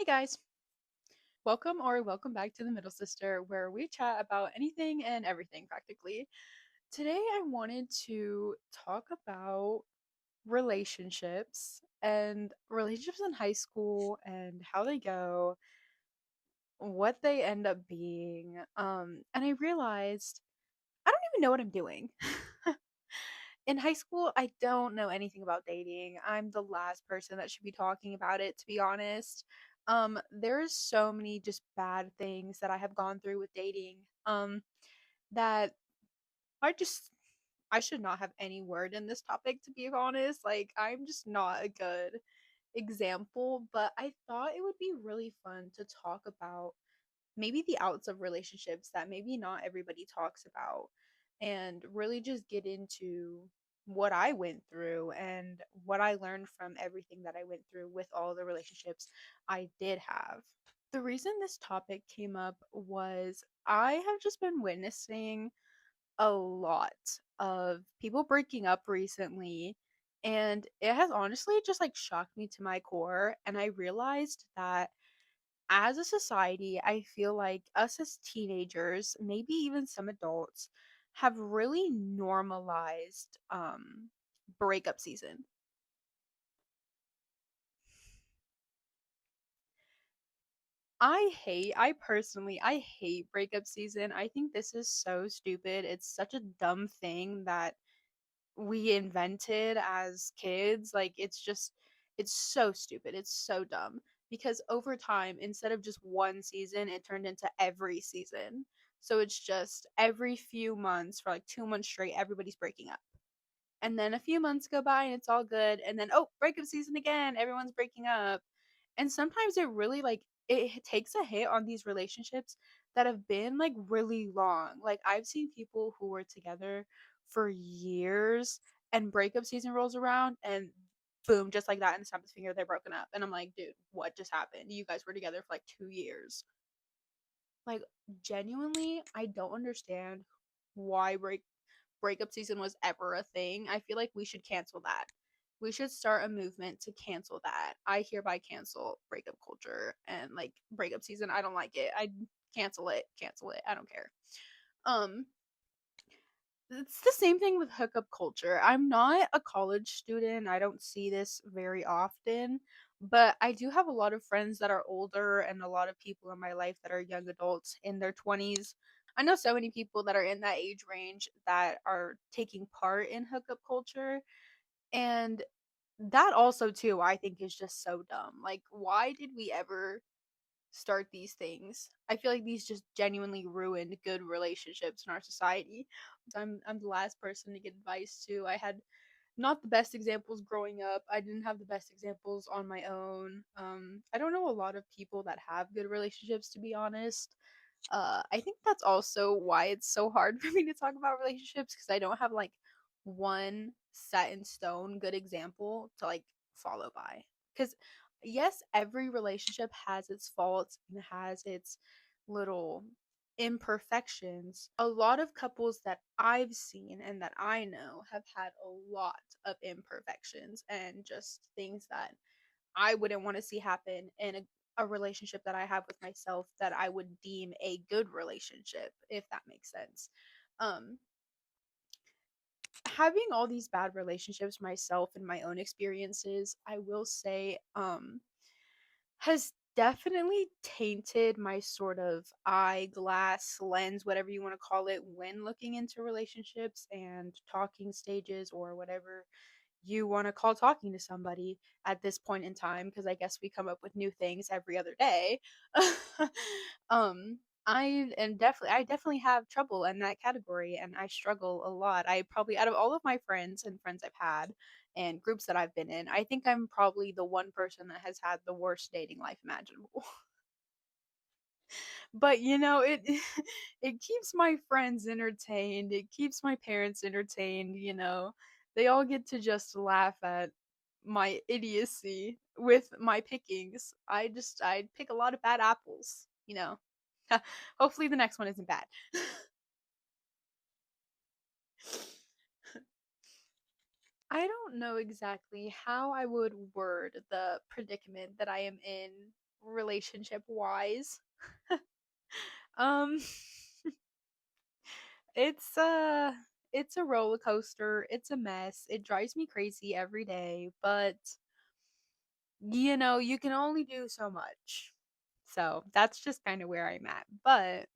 Hey guys, welcome back to the Middle Sister, where we chat about anything and everything practically. Today, I wanted to talk about relationships in high school and how they go, what they end up being. And I realized I don't even know what I'm doing. In high school, I don't know anything about dating. I'm the last person that should be talking about it, to be honest. There's so many just bad things that I have gone through with dating. That I just I should not have any word in this topic, to be honest. Like, I'm just not a good example, but I thought it would be really fun to talk about maybe the outs of relationships that maybe not everybody talks about, and really just get into what I went through and what I learned from everything that I went through with all the relationships I did have. The reason this topic came up was I have just been witnessing a lot of people breaking up recently, and it has honestly just like shocked me to my core, and I realized that as a society, I feel like us as teenagers, maybe even some adults, have really normalized breakup season. I hate breakup season. I think this is so stupid. It's such a dumb thing that we invented as kids. Like, it's so stupid. It's so dumb because over time, instead of just one season, it turned into every season. So it's just every few months for like 2 months straight, everybody's breaking up. And then a few months go by and it's all good. And then, oh, breakup season again. Everyone's breaking up. And sometimes it really like it takes a hit on these relationships that have been like really long. Like, I've seen people who were together for years and breakup season rolls around and boom, just like that in the snap of the finger, they're broken up. And I'm like, dude, what just happened? You guys were together for like 2 years. Like, genuinely, I don't understand why breakup season was ever a thing. I feel like we should cancel that. We should start a movement to cancel that. I hereby cancel breakup culture and like breakup season. I don't like it. I cancel it. Cancel it. I don't care. Um it's the same thing with hookup culture. I'm not a college student. I don't see this very often, but I do have a lot of friends that are older and a lot of people in my life that are young adults in their 20s. I know so many people that are in that age range that are taking part in hookup culture, and that also too I think is just so dumb. Like, why did we ever start these things? I feel like these just genuinely ruined good relationships in our society. I'm the last person to get advice to. I had not the best examples growing up. I didn't have the best examples on my own. I don't know a lot of people that have good relationships, to be honest. I think that's also why it's so hard for me to talk about relationships, because I don't have like one set in stone good example to like follow by. Because yes, every relationship has its faults and has its little imperfections. A lot of couples that I've seen and that I know have had a lot of imperfections and just things that I wouldn't want to see happen in a relationship that I have with myself, that I would deem a good relationship, if that makes sense. Um, Having all these bad relationships myself and my own experiences, I will say, has definitely tainted my sort of eyeglass lens, whatever you want to call it, when looking into relationships and talking stages or whatever you want to call talking to somebody at this point in time, because I guess we come up with new things every other day. um I definitely have trouble in that category, and I struggle a lot. I probably, out of all of my friends and friends I've had and groups that I've been in, I think I'm probably the one person that has had the worst dating life imaginable. But it it keeps my friends entertained. It keeps my parents entertained. They all get to just laugh at my idiocy with my pickings. I pick a lot of bad apples. Hopefully the next one isn't bad. I don't know exactly how I would word the predicament that I am in relationship wise. Um it's it's a roller coaster. It's a mess. It drives me crazy every day, but you can only do so much. So, that's just kind of where I'm at. But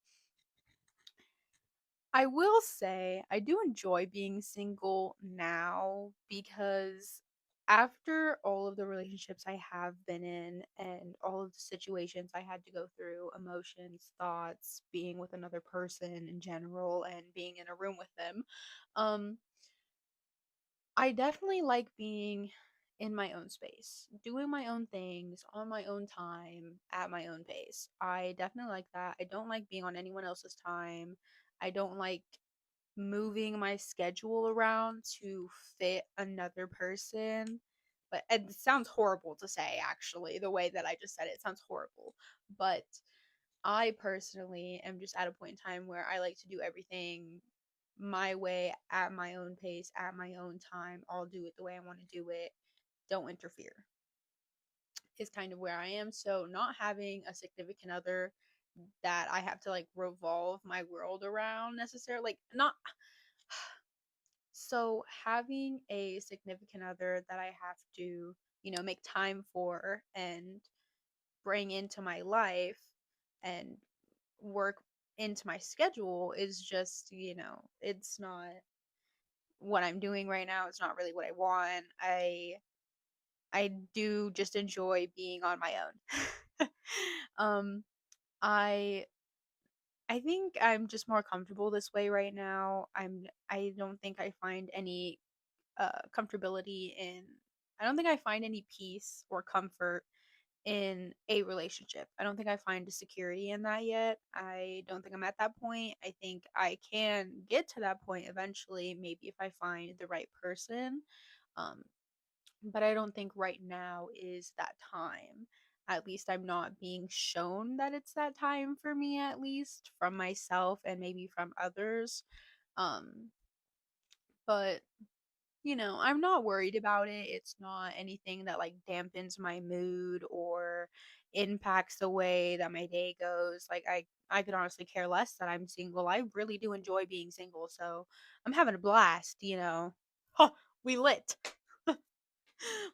I will say I do enjoy being single now because after all of the relationships I have been in and all of the situations I had to go through, emotions, thoughts, being with another person in general and being in a room with them, um I definitely like being in my own space, doing my own things on my own time at my own pace. I definitely like that. I don't like being on anyone else's time. I don't like moving my schedule around to fit another person. But it sounds horrible to say, actually, the way that I just said it sounds horrible. But I personally am just at a point in time where I like to do everything my way, at my own pace, at my own time. I'll do it the way I want to do it. Don't interfere is kind of where I am. So, not having a significant other that I have to like revolve my world around necessarily, like, not so having a significant other that I have to, make time for and bring into my life and work into my schedule is just, it's not what I'm doing right now. It's not really what I want. I do just enjoy being on my own. um I I think I'm just more comfortable this way right now. I don't think I find any comfortability in I don't think I find any peace or comfort in a relationship. I don't think I find a security in that yet. I don't think I'm at that point. I think I can get to that point eventually, maybe if I find the right person. Um, but I don't think right now is that time. At least I'm not being shown that it's that time for me, at least from myself and maybe from others. Um, but I'm not worried about it. It's not anything that like dampens my mood or impacts the way that my day goes. Like I could honestly care less that I'm single. I really do enjoy being single, so I'm having a blast. Huh, we lit.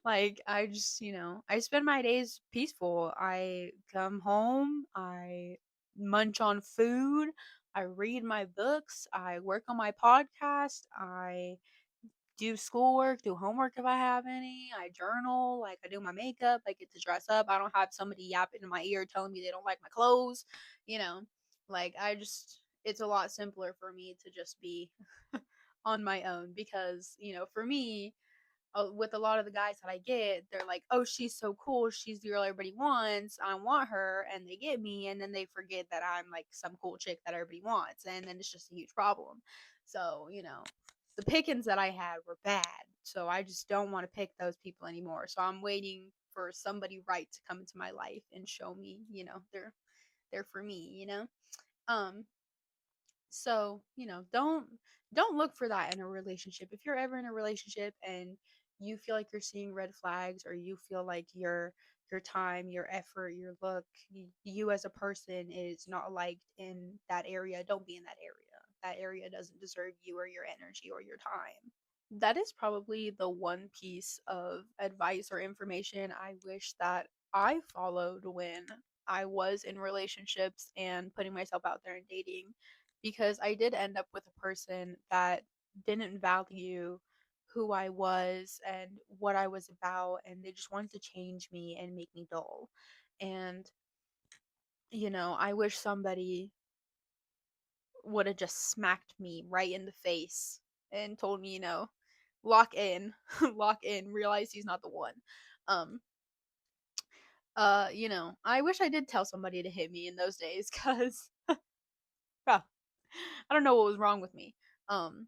Like I just, I spend my days peaceful. I come home, I munch on food, I read my books, I work on my podcast, I do schoolwork, do homework if I have any. I journal, like I do my makeup, I get to dress up. I don't have somebody yapping in my ear telling me they don't like my clothes, you know. Like it's a lot simpler for me to just be on my own because, for me, with a lot of the guys that I get, they're like, "Oh, she's so cool. She's the girl everybody wants. I want her." And they get me, and then they forget that I'm like some cool chick that everybody wants, and then it's just a huge problem. So, the pickings that I had were bad. So I just don't want to pick those people anymore. So I'm waiting for somebody right to come into my life and show me, they're for me. Um so, don't look for that in a relationship. If you're ever in a relationship and you feel like you're seeing red flags or you feel like your time, your effort, your look, you as a person is not liked in that area, don't be in that area. That area doesn't deserve you or your energy or your time. That is probably the one piece of advice or information I wish that I followed when I was in relationships and putting myself out there and dating, because I did end up with a person that didn't value who I was and what I was about, and they just wanted to change me and make me dull. And, I wish somebody would have just smacked me right in the face and told me, lock in, lock in, realize he's not the one. Um, I wish I did tell somebody to hit me in those days because I don't know what was wrong with me. Um,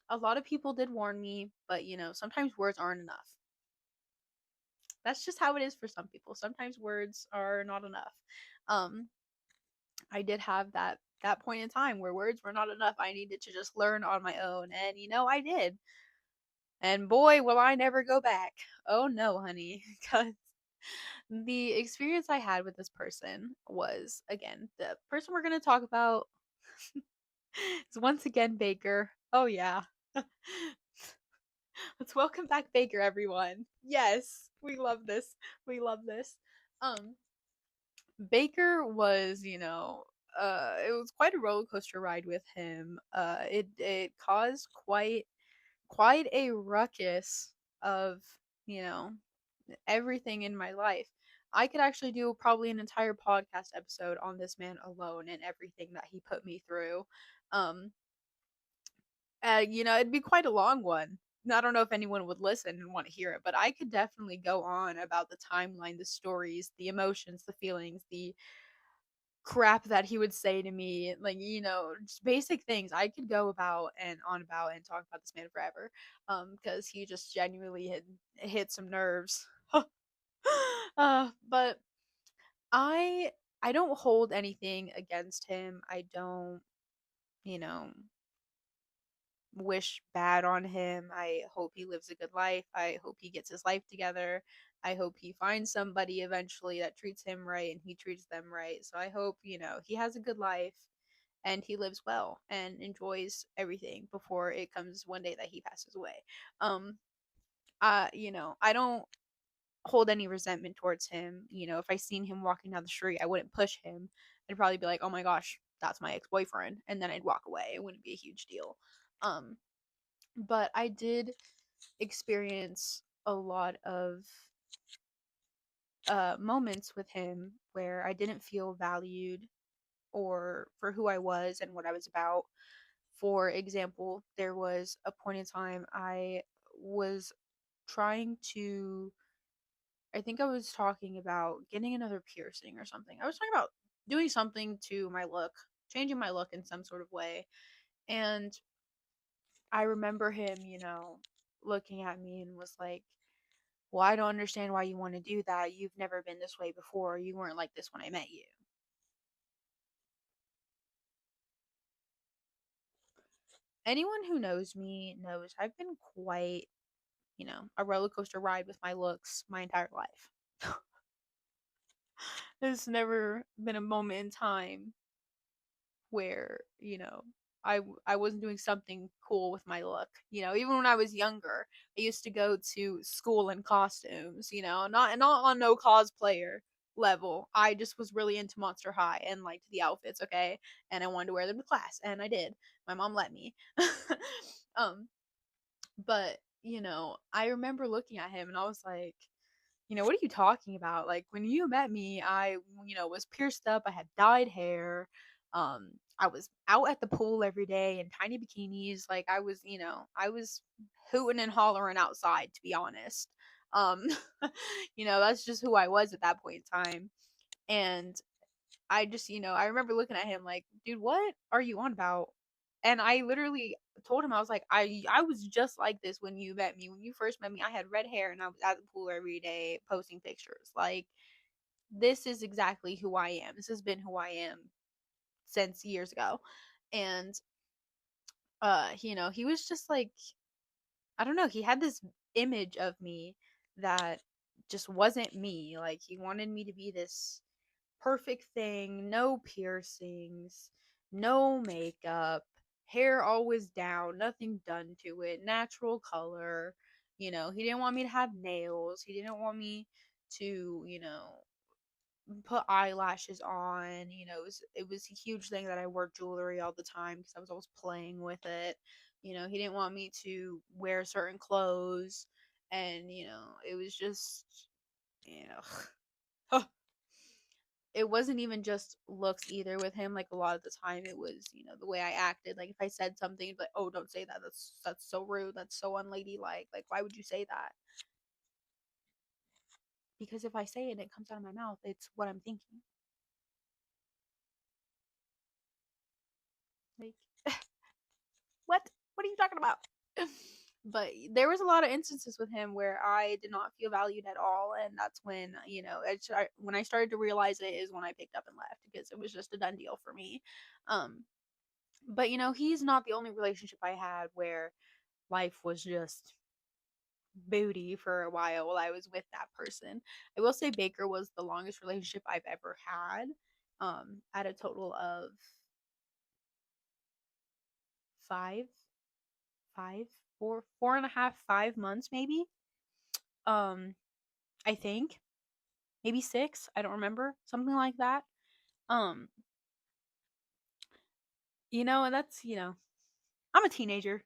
a lot of people did warn me, but sometimes words aren't enough. That's just how it is for some people. Sometimes words are not enough. Um, I did have that point in time where words were not enough. I needed to just learn on my own, and I did. And boy, will I never go back. Oh no, honey, cuz The experience I had with this person was, again, the person we're going to talk about is once again Baker. Oh yeah. Let's welcome back Baker, everyone. Yes, we love this. We love this. Um Baker was, it was quite a roller coaster ride with him. It caused quite a ruckus of, you know, everything in my life. I could actually do probably an entire podcast episode on this man alone and everything that he put me through. Um, it'd be quite a long one. I don't know if anyone would listen and want to hear it, but I could definitely go on about the timeline, the stories, the emotions, the feelings, the crap that he would say to me, like, just basic things. I could go about and on about and talk about this man forever, because he just genuinely had hit some nerves. But I I don't hold anything against him. I don't, you know, wish bad on him. I hope he lives a good life. I hope he gets his life together. I hope he finds somebody eventually that treats him right and he treats them right. So I hope, he has a good life and he lives well and enjoys everything before it comes one day that he passes away. Um I don't hold any resentment towards him. If I seen him walking down the street, I wouldn't push him. I'd probably be like, "Oh my gosh, that's my ex-boyfriend." And then I'd walk away. It wouldn't be a huge deal. Um but I did experience a lot of moments with him where I didn't feel valued or for who I was and what I was about. For example, there was a point in time I was trying to, I think I was talking about getting another piercing or something. I was talking about doing something to my look, changing my look in some sort of way. And I remember him, looking at me and was like, "Well, I don't understand why you want to do that. You've never been this way before. You weren't like this when I met you." Anyone who knows me knows I've been quite, a roller coaster ride with my looks my entire life. There's never been a moment in time where, I wasn't doing something cool with my look. Even when I was younger, I used to go to school in costumes, not on no cosplayer level. I just was really into Monster High and liked the outfits, okay? And I wanted to wear them to class, and I did. My mom let me. um but, I remember looking at him and I was like, "What are you talking about? Like when you met me, I, was pierced up. I had dyed hair. I was out at the pool every day in tiny bikinis. Like I was hooting and hollering outside, to be honest. Um, that's just who I was at that point in time. And I just, I remember looking at him like, dude, what are you on about? And I literally told him, I was like, I was just like this when you met me. When you first met me, I had red hair and I was at the pool every day posting pictures. Like, this is exactly who I am. This has been who I am since years ago. And he was just like, I don't know, he had this image of me that just wasn't me. Like he wanted me to be this perfect thing, no piercings, no makeup, hair always down, nothing done to it, natural color. He didn't want me to have nails. He didn't want me to, put eyelashes on. It was a huge thing that I wore jewelry all the time because I was always playing with it. He didn't want me to wear certain clothes, and it was just, you know it wasn't even just looks either with him. Like a lot of the time it was, the way I acted. Like if I said something, like, "Oh, don't say that. That's so rude. That's so unladylike. Like why would you say that?" Because if I say it and it comes out of my mouth, it's what I'm thinking. Like what? What are you talking about? But there was a lot of instances with him where I did not feel valued at all, and that's when, when I started to realize it is when I picked up and left because it was just a done deal for me. Um but he's not the only relationship I had where life was just booty for a while I was with that person. I will say Baker was the longest relationship I've ever had. At a total of five, five, 4.5, 5 months maybe. Um, I think maybe 6. I don't remember, something like that. Um, and that's I'm a teenager.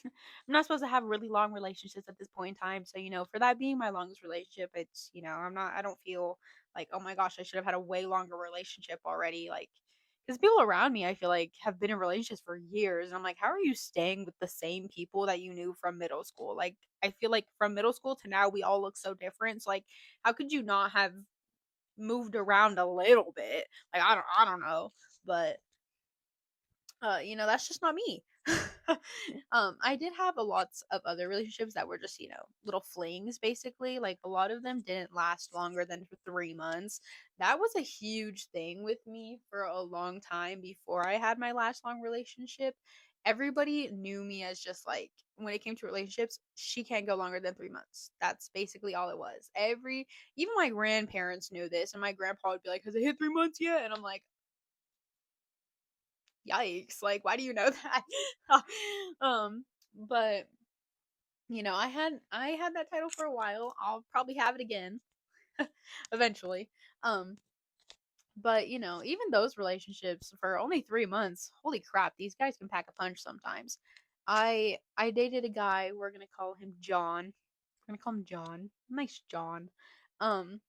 I'm not supposed to have really long relationships at this point in time. So, for that being my longest relationship, it's, I don't feel like, oh my gosh, I should have had a way longer relationship already. Like, because people around me, I feel like, have been in relationships for years. And I'm like, how are you staying with the same people that you knew from middle school? Like, I feel like from middle school to now, we all look so different. So, like, how could you not have moved around a little bit? Like, I don't know. But that's just not me. I did have a lots of other relationships that were just, little flings basically. Like a lot of them didn't last longer than for 3 months. That was a huge thing with me for a long time before I had my last long relationship. Everybody knew me as just like when it came to relationships, she can't go longer than 3 months. That's basically all it was. Even my grandparents knew this, and my grandpa would be like, "Has it hit 3 months yet?" And I'm like, yikes, like why do you know that? But I had that title for a while. I'll probably have it again eventually. um but even those relationships for only 3 months, holy crap, these guys can pack a punch sometimes. I dated a guy, we're gonna call him John. We're gonna call him John. Nice John. um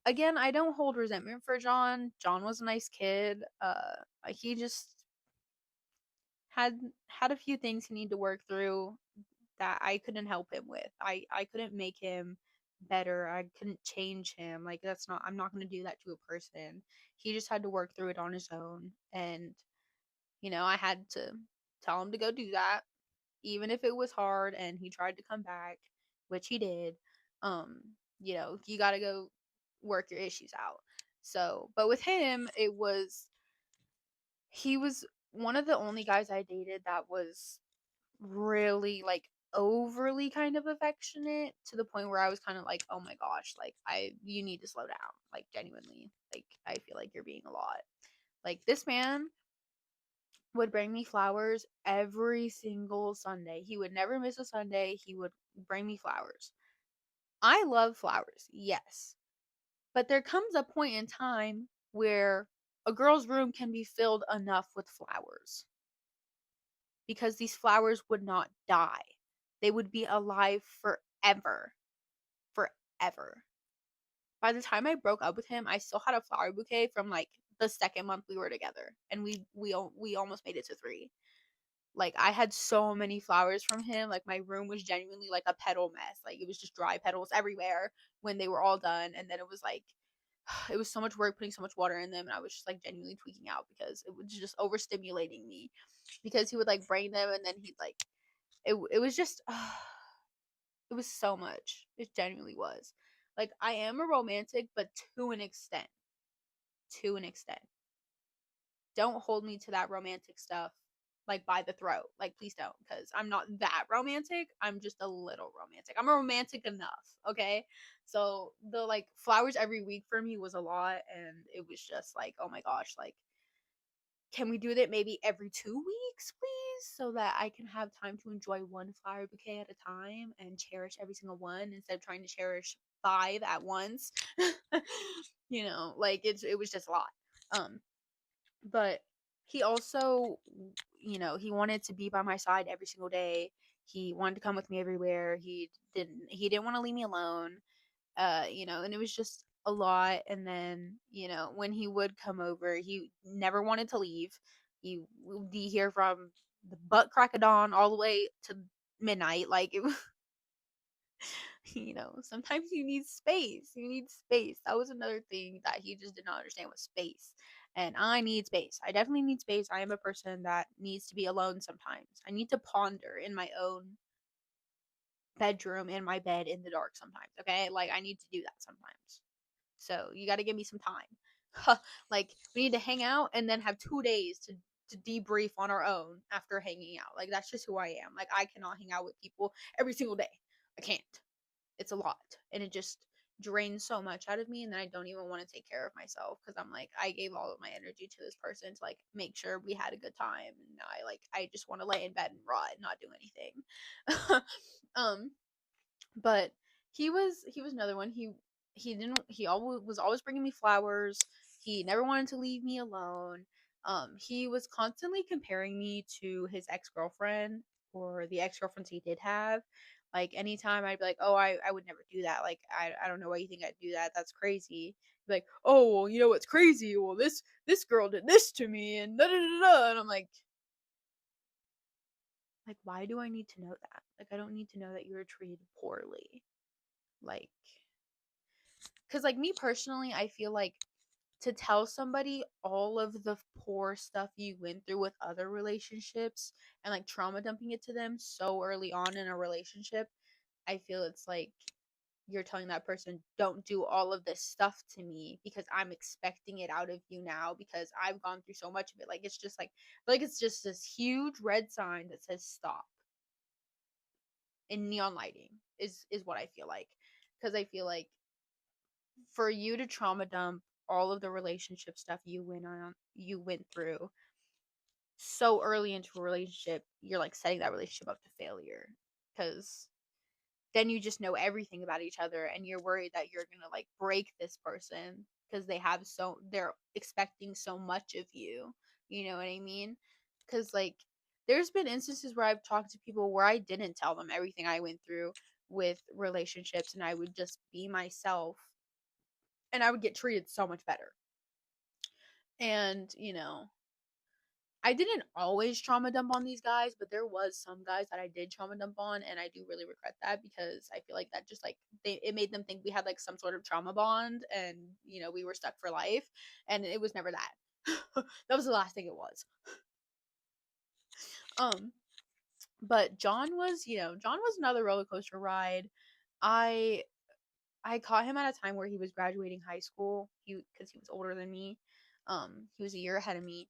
Again, I don't hold resentment for John. John was a nice kid. He just had had a few things he needed to work through that I couldn't help him with. I couldn't make him better. I couldn't change him. Like that's not I'm not going to do that to a person. He just had to work through it on his own, and I had to tell him to go do that even if it was hard, and he tried to come back, which he did. Um you got to go work your issues out. So, but with him, he was one of the only guys I dated that was really like overly kind of affectionate, to the point where I was kind of like, oh my gosh, like you need to slow down, like genuinely, like I feel like you're being a lot. Like this man would bring me flowers every single Sunday. He would never miss a Sunday. He would bring me flowers. I love flowers, yes, but there comes a point in time where a girl's room can be filled enough with flowers, because these flowers would not die. They would be alive forever. Forever. By the time I broke up with him, I still had a flower bouquet from like the second month we were together, and we almost made it to 3. Like I had so many flowers from him. Like my room was genuinely like a petal mess. Like it was just dry petals everywhere when they were all done, and then it was like it was so much work putting so much water in them, and I was just like genuinely tweaking out because it was just overstimulating me, because he would like bring them, and then he'd like it was just it was so much. It genuinely was. Like I am a romantic, but to an extent. To an extent. Don't hold me to that romantic stuff like by the throat. Like please don't, cuz I'm not that romantic. I'm just a little romantic. I'm romantic enough, okay? So the like flowers every week for me was a lot, and it was just like, "Oh my gosh, like can we do that maybe every 2 weeks, please? So that I can have time to enjoy one flower bouquet at a time and cherish every single one instead of trying to cherish 5 at once." Like it was just a lot. Um, but he also, he wanted to be by my side every single day. He wanted to come with me everywhere. He didn't want to leave me alone. And it was just a lot. And then, when he would come over, he never wanted to leave. He would be here from the butt crack of dawn all the way to midnight. Like it was, sometimes you need space. You need space. That was another thing that he just did not understand, was space. And I need space. I definitely need space. I am a person that needs to be alone sometimes. I need to ponder in my own bedroom, in my bed, in the dark sometimes. Okay. Like I need to do that sometimes. So you got to give me some time. Like we need to hang out and then have 2 days to to debrief on our own after hanging out. Like that's just who I am. Like I cannot hang out with people every single day. I can't. It's a lot, and it just drains so much out of me, and then I don't even want to take care of myself because I'm like I gave all of my energy to this person to like make sure we had a good time, and now I just want to lay in bed and rot and not do anything. um but he was another one. He didn't he always was always bringing me flowers. He never wanted to leave me alone. He was constantly comparing me to his ex-girlfriend or the ex-girlfriends he did have. Like anytime I'd be like, "Oh, I would never do that. Like I don't know why you think I'd do that. That's crazy." He'd be like, "Oh, well, you know what's crazy? Well, this girl did this to me and da da da da." And I'm like, why do I need to know that? Like I don't need to know that you were treated poorly. Like because like me personally, I feel like to tell somebody all of the poor stuff you went through with other relationships and like trauma dumping it to them so early on in a relationship, I feel it's like you're telling that person, don't do all of this stuff to me because I'm expecting it out of you now because I've gone through so much of it. Like it's just like it's just this huge red sign that says stop in neon lighting is what I feel like. Because I feel like for you to trauma dump all of the relationship stuff you went through so early into a relationship, you're like setting that relationship up to failure because then you just know everything about each other and you're worried that you're gonna like break this person because they're expecting so much of you. You know what I mean? Because like there's been instances where I've talked to people where I didn't tell them everything I went through with relationships and I would just be myself and I would get treated so much better. And, I didn't always trauma dump on these guys, but there was some guys that I did trauma dump on, and I do really regret that because I feel like that just like it made them think we had like some sort of trauma bond, and we were stuck for life, and it was never that. That was the last thing it was. Um, but John was another roller coaster ride. I I caught him at a time where he was graduating high school. Because he was older than me. He was a year ahead of me,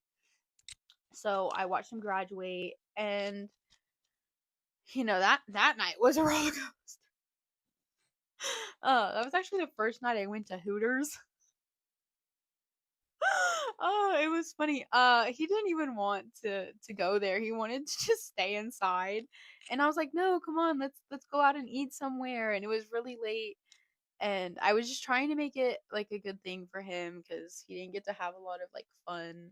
so I watched him graduate, and that night was a roller coaster. That was actually the first night I went to Hooters. Oh, it was funny. He didn't even want to go there. He wanted to just stay inside, and I was like, "No, come on, let's go out and eat somewhere." And it was really late, and I was just trying to make it like a good thing for him because he didn't get to have a lot of like fun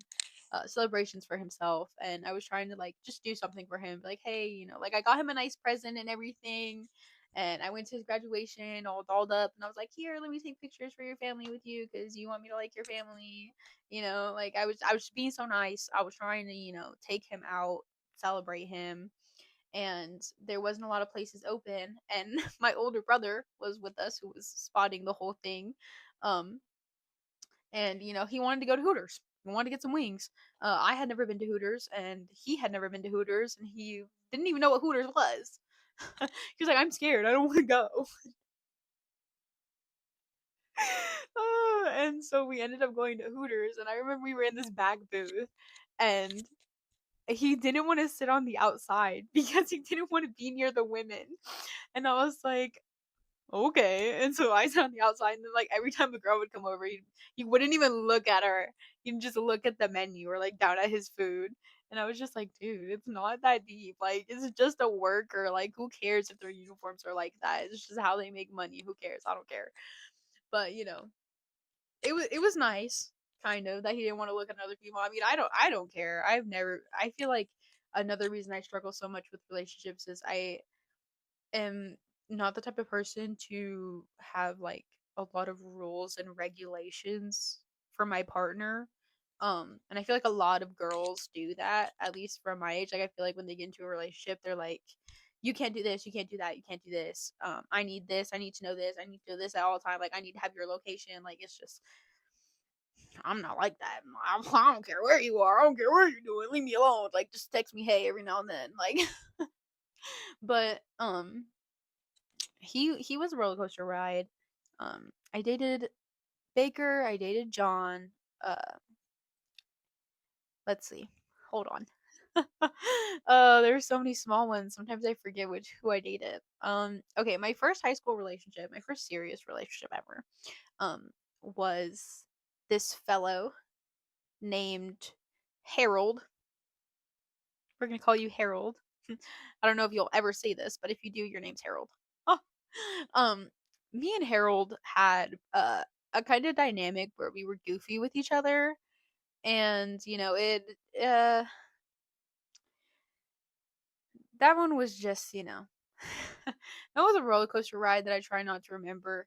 celebrations for himself, and I was trying to like just do something for him, like hey, like I got him a nice present and everything, and I went to his graduation all dolled up, and I was like, here, let me take pictures for your family with you because you want me to like your family, like I was being so nice. I was trying to take him out, celebrate him, and there wasn't a lot of places open, and my older brother was with us who was spotting the whole thing. um and he wanted to go to Hooters. He wanted to get some wings. I had never been to Hooters and he had never been to Hooters, and he didn't even know what Hooters was. He was like, I'm scared, I don't want to go. And so we ended up going to Hooters, and I remember we were in this back booth, and he didn't want to sit on the outside because he didn't want to be near the women. And I was like, okay. And so I sat on the outside, and then like every time a girl would come over, he wouldn't even look at her. He'd just look at the menu or like down at his food. And I was just like, dude, it's not that deep. Like, it's just a worker. Like, who cares if their uniforms are like that? It's just how they make money. Who cares? I don't care. But it was nice, kind of, that he didn't want to look at other people. I mean, I don't care. I feel like another reason I struggle so much with relationships is I am not the type of person to have like a lot of rules and regulations for my partner. And I feel like a lot of girls do that, at least from my age. Like I feel like when they get into a relationship, they're like, you can't do this, you can't do that, you can't do this. I need this, I need to know this, I need to do this at all time. Like I need to have your location. Like it's just I'm not like that. I don't care where you are. I don't care where you're doing. Leave me alone. Like just text me hey every now and then. Like but he was a roller coaster ride. I dated Baker, I dated John. Uh let's see. Hold on. There's so many small ones. Sometimes I forget which who I dated. Okay, my first high school relationship, my first serious relationship ever, was this fellow named Harold. We're gonna call you Harold. I don't know if you'll ever say this, but if you do, your name's Harold. Oh. Um, Me and Harold had a kind of dynamic where we were goofy with each other, and uh that one was just that was a roller coaster ride that I try not to remember.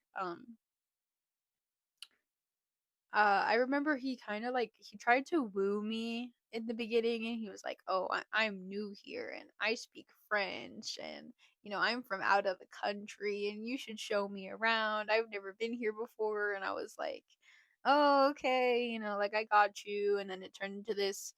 I remember he kind of like he tried to woo me in the beginning, and he was like, "Oh, I'm new here, and I speak French, and I'm from out of the country, and you should show me around. I've never been here before." And I was like, "Oh, okay, like I got you." And then it turned into this,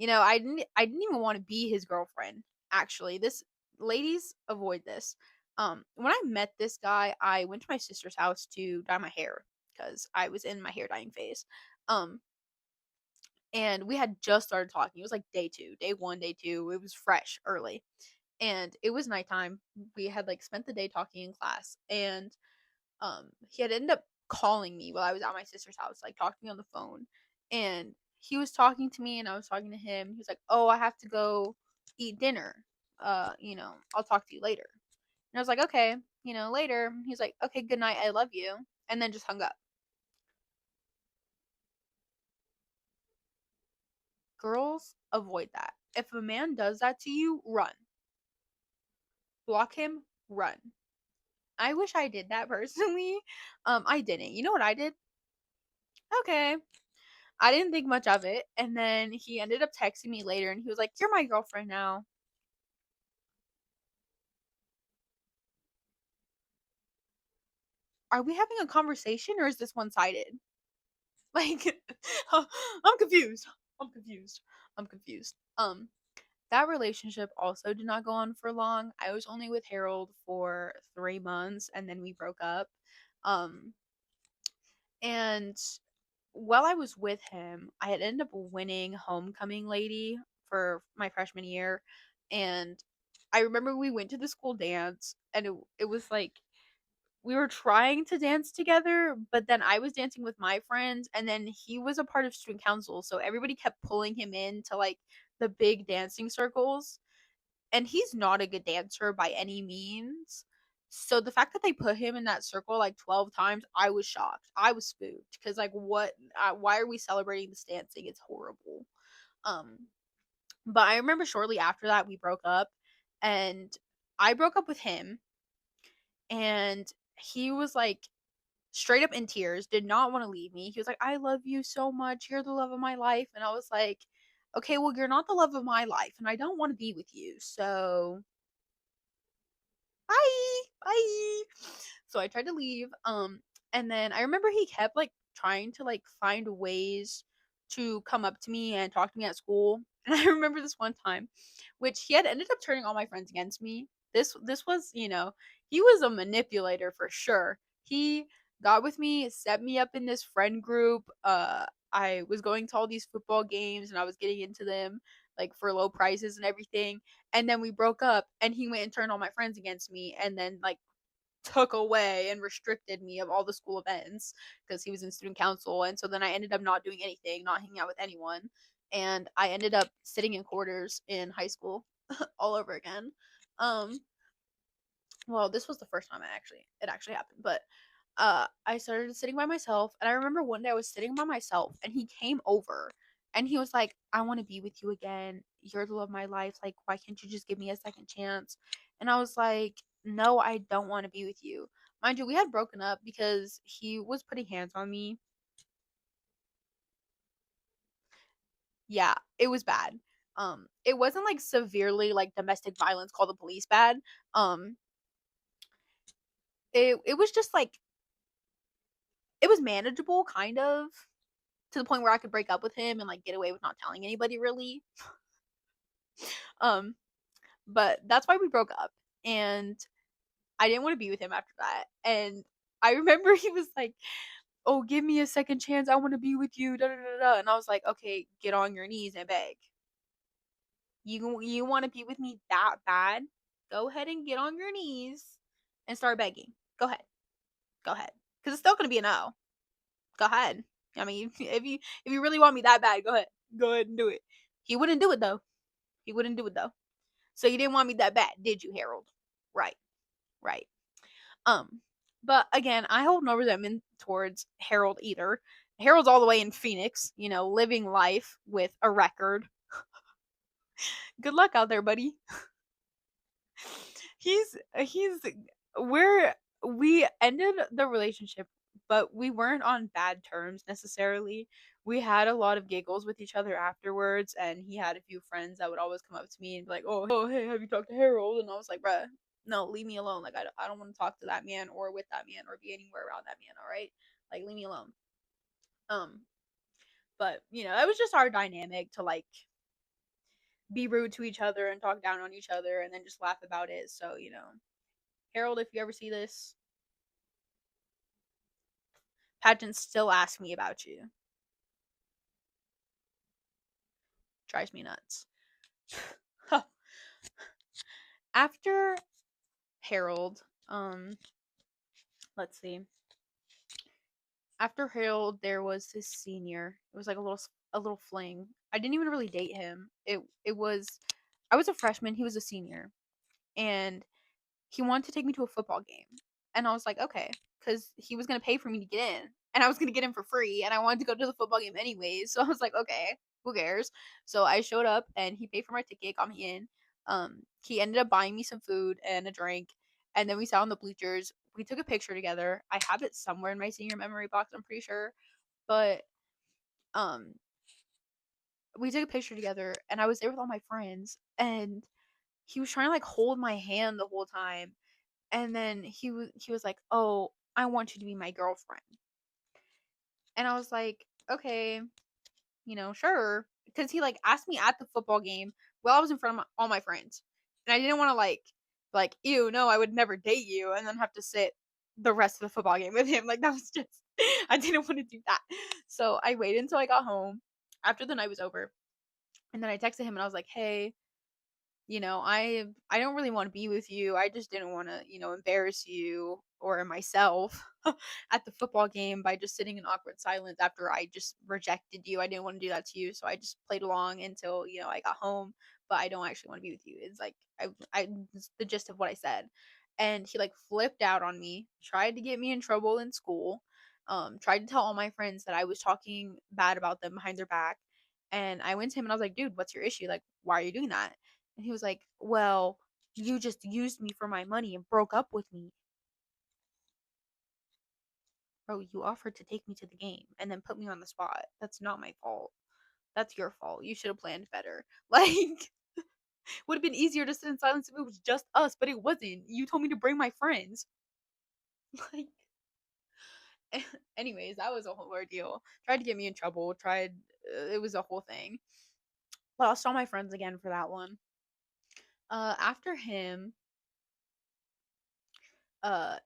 I didn't even want to be his girlfriend. Actually, this ladies avoid this. When I met this guy, I went to my sister's house to dye my hair because I was in my hair dyeing phase. Um, and we had just started talking. It was like day two, day one, day two. It was fresh, early, and it was nighttime. We had like spent the day talking in class, and he had ended up calling me while I was at my sister's house, like talking to me on the phone, and he was talking to me, and I was talking to him. He was like, "Oh, I have to go eat dinner. I'll talk to you later." And I was like, "Okay, later." He's like, "Okay, good night. I love you," and then just hung up. Girls, avoid that. If a man does that to you, run. Block him, run. I wish I did that personally. I didn't. You know what I did? Okay. I didn't think much of it. And then he ended up texting me later and he was like, "You're my girlfriend now." Are we having a conversation or is this one sided? Like, I'm confused. I'm confused. I'm confused. That relationship also did not go on for long. I was only with Harold for 3 months and then we broke up. Um, and while I was with him, I had ended up winning homecoming lady for my freshman year. And I remember we went to the school dance and it was like we were trying to dance together, but then I was dancing with my friends and then he was a part of student council, so everybody kept pulling him into like the big dancing circles, and he's not a good dancer by any means. So the fact that they put him in that circle like 12 times, I was shocked. I was spooked cuz like what why are we celebrating this dancing? It's horrible. Um but I remember shortly after that we broke up, and I broke up with him, and he was like straight up in tears, did not want to leave me. He was like, "I love you so much. You're the love of my life." And I was like, "Okay, well, you're not the love of my life, and I don't want to be with you. So, bye. Bye." So I tried to leave. And then I remember he kept like trying to like find ways to come up to me and talk to me at school. And I remember this one time, which he had ended up turning all my friends against me. This was, he was a manipulator for sure. He got with me, set me up in this friend group. I was going to all these football games and I was getting into them like for low prices and everything. And then we broke up and he went and turned all my friends against me and then like took away and restricted me of all the school events because he was in student council. And so then I ended up not doing anything, not hanging out with anyone, and I ended up sitting in quarters in high school all over again. um well, this was the first time it actually happened, but I started sitting by myself, and I remember one day I was sitting by myself and he came over and he was like, "I want to be with you again. You're the love of my life. Like, why can't you just give me a second chance?" And I was like, "No, I don't want to be with you." Mind you, we had broken up because he was putting hands on me. Yeah, it was bad. It wasn't like severely like domestic violence, call the police bad. Um, it was just like it was manageable, kind of, to the point where I could break up with him and like get away with not telling anybody really. Um, but that's why we broke up, and I didn't want to be with him after that. And I remember he was like, "Oh, give me a second chance. I want to be with you." Da, da, da, da. And I was like, "Okay, get on your knees and beg." You want to be with me that bad? Go ahead and get on your knees and start begging. Go ahead. Go ahead. Cuz it's still going to be a no. Go ahead. I mean, if you really want me that bad, go ahead. Go ahead and do it. He wouldn't do it though. He wouldn't do it though. So you didn't want me that bad, did you, Harold? Right. Right. Um, but again, I hold no resentment towards Harold either. Harold's all the way in Phoenix, living life with a record. Good luck out there, buddy. He's we're we ended the relationship, but we weren't on bad terms necessarily. We had a lot of giggles with each other afterwards, and he had a few friends that would always come up to me and be like, "Oh, hey, have you talked to Harold?" And I was like, "Bruh, no, leave me alone. Like, I don't want to talk to that man or with that man or be anywhere around that man. All right, like, leave me alone." Um, but it was just our dynamic to like be rude to each other and talk down on each other, and then just laugh about it. So Harold, if you ever see this, Pageant still asks me about you. Drives me nuts. After Harold, let's see. After Harold, there was this senior. It was like a little fling. I didn't even really date him. It was I was a freshman. He was a senior, and he wanted to take me to a football game. And I was like, okay, because he was going to pay for me to get in. And I was going to get in for free. And I wanted to go to the football game anyways. So I was like, okay, who cares? So I showed up and he paid for my ticket, got me in. He ended up buying me some food and a drink. And then we sat on the bleachers. We took a picture together. I have it somewhere in my senior memory box, I'm pretty sure. But um, we took a picture together and I was there with all my friends. And he was trying to like hold my hand the whole time, and then he was like, "Oh, I want you to be my girlfriend." And I was like, "Okay, sure." Because he like asked me at the football game while I was in front of all my friends, and I didn't want to like, ew, no, I would never date you, and then have to sit the rest of the football game with him. Like that was just, I didn't want to do that. So I waited until I got home after the night was over, and then I texted him and I was like, "Hey, I don't really want to be with you. I just didn't want to, embarrass you or myself at the football game by just sitting in awkward silence after I just rejected you. I didn't want to do that to you, so I just played along until, I got home, but I don't actually want to be with you." It's like I it's the gist of what I said. And he like flipped out on me, tried to get me in trouble in school. Tried to tell all my friends that I was talking bad about them behind their back. And I went to him and I was like, "Dude, what's your issue? Like, why are you doing that?" And he was like, "Well, you just used me for my money and broke up with me." Bro, you offered to take me to the game and then put me on the spot. That's not my fault. That's your fault. You should have planned better. Like, would have been easier to sit in silence if it was just us, but it wasn't. You told me to bring my friends. Like, anyways, that was a whole ordeal. Tried to get me in trouble. It was a whole thing. Lost all my friends again for that one. After him,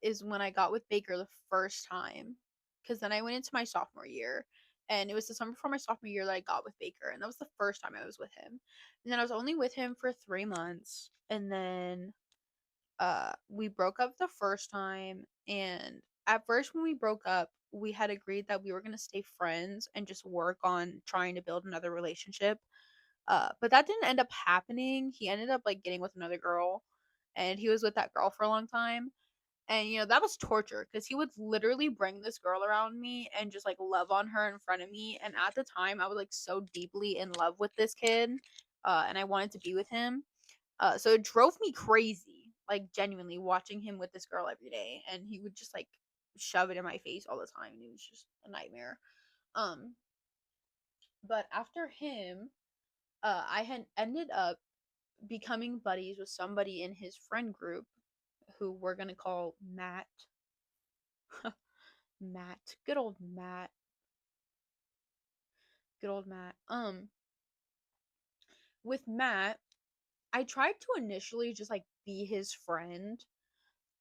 is when I got with Baker the first time. Because then I went into my sophomore year. And it was the summer before my sophomore year that I got with Baker. And that was the first time I was with him. And then I was only with him for 3 months. And then we broke up the first time. And at first, when we broke up, we had agreed that we were going to stay friends and just work on trying to build another relationship. But that didn't end up happening. He ended up like getting with another girl. And he was with that girl for a long time. And that was torture because he would literally bring this girl around me and just like love on her in front of me. And at the time, I was like so deeply in love with this kid, and I wanted to be with him. So it drove me crazy, like genuinely watching him with this girl every day, and he would just like shove it in my face all the time, and it was just a nightmare. Um, but after him, I had ended up becoming buddies with somebody in his friend group who we're gonna call Matt. Matt. Good old Matt. Good old Matt. With Matt, I tried to initially just like be his friend.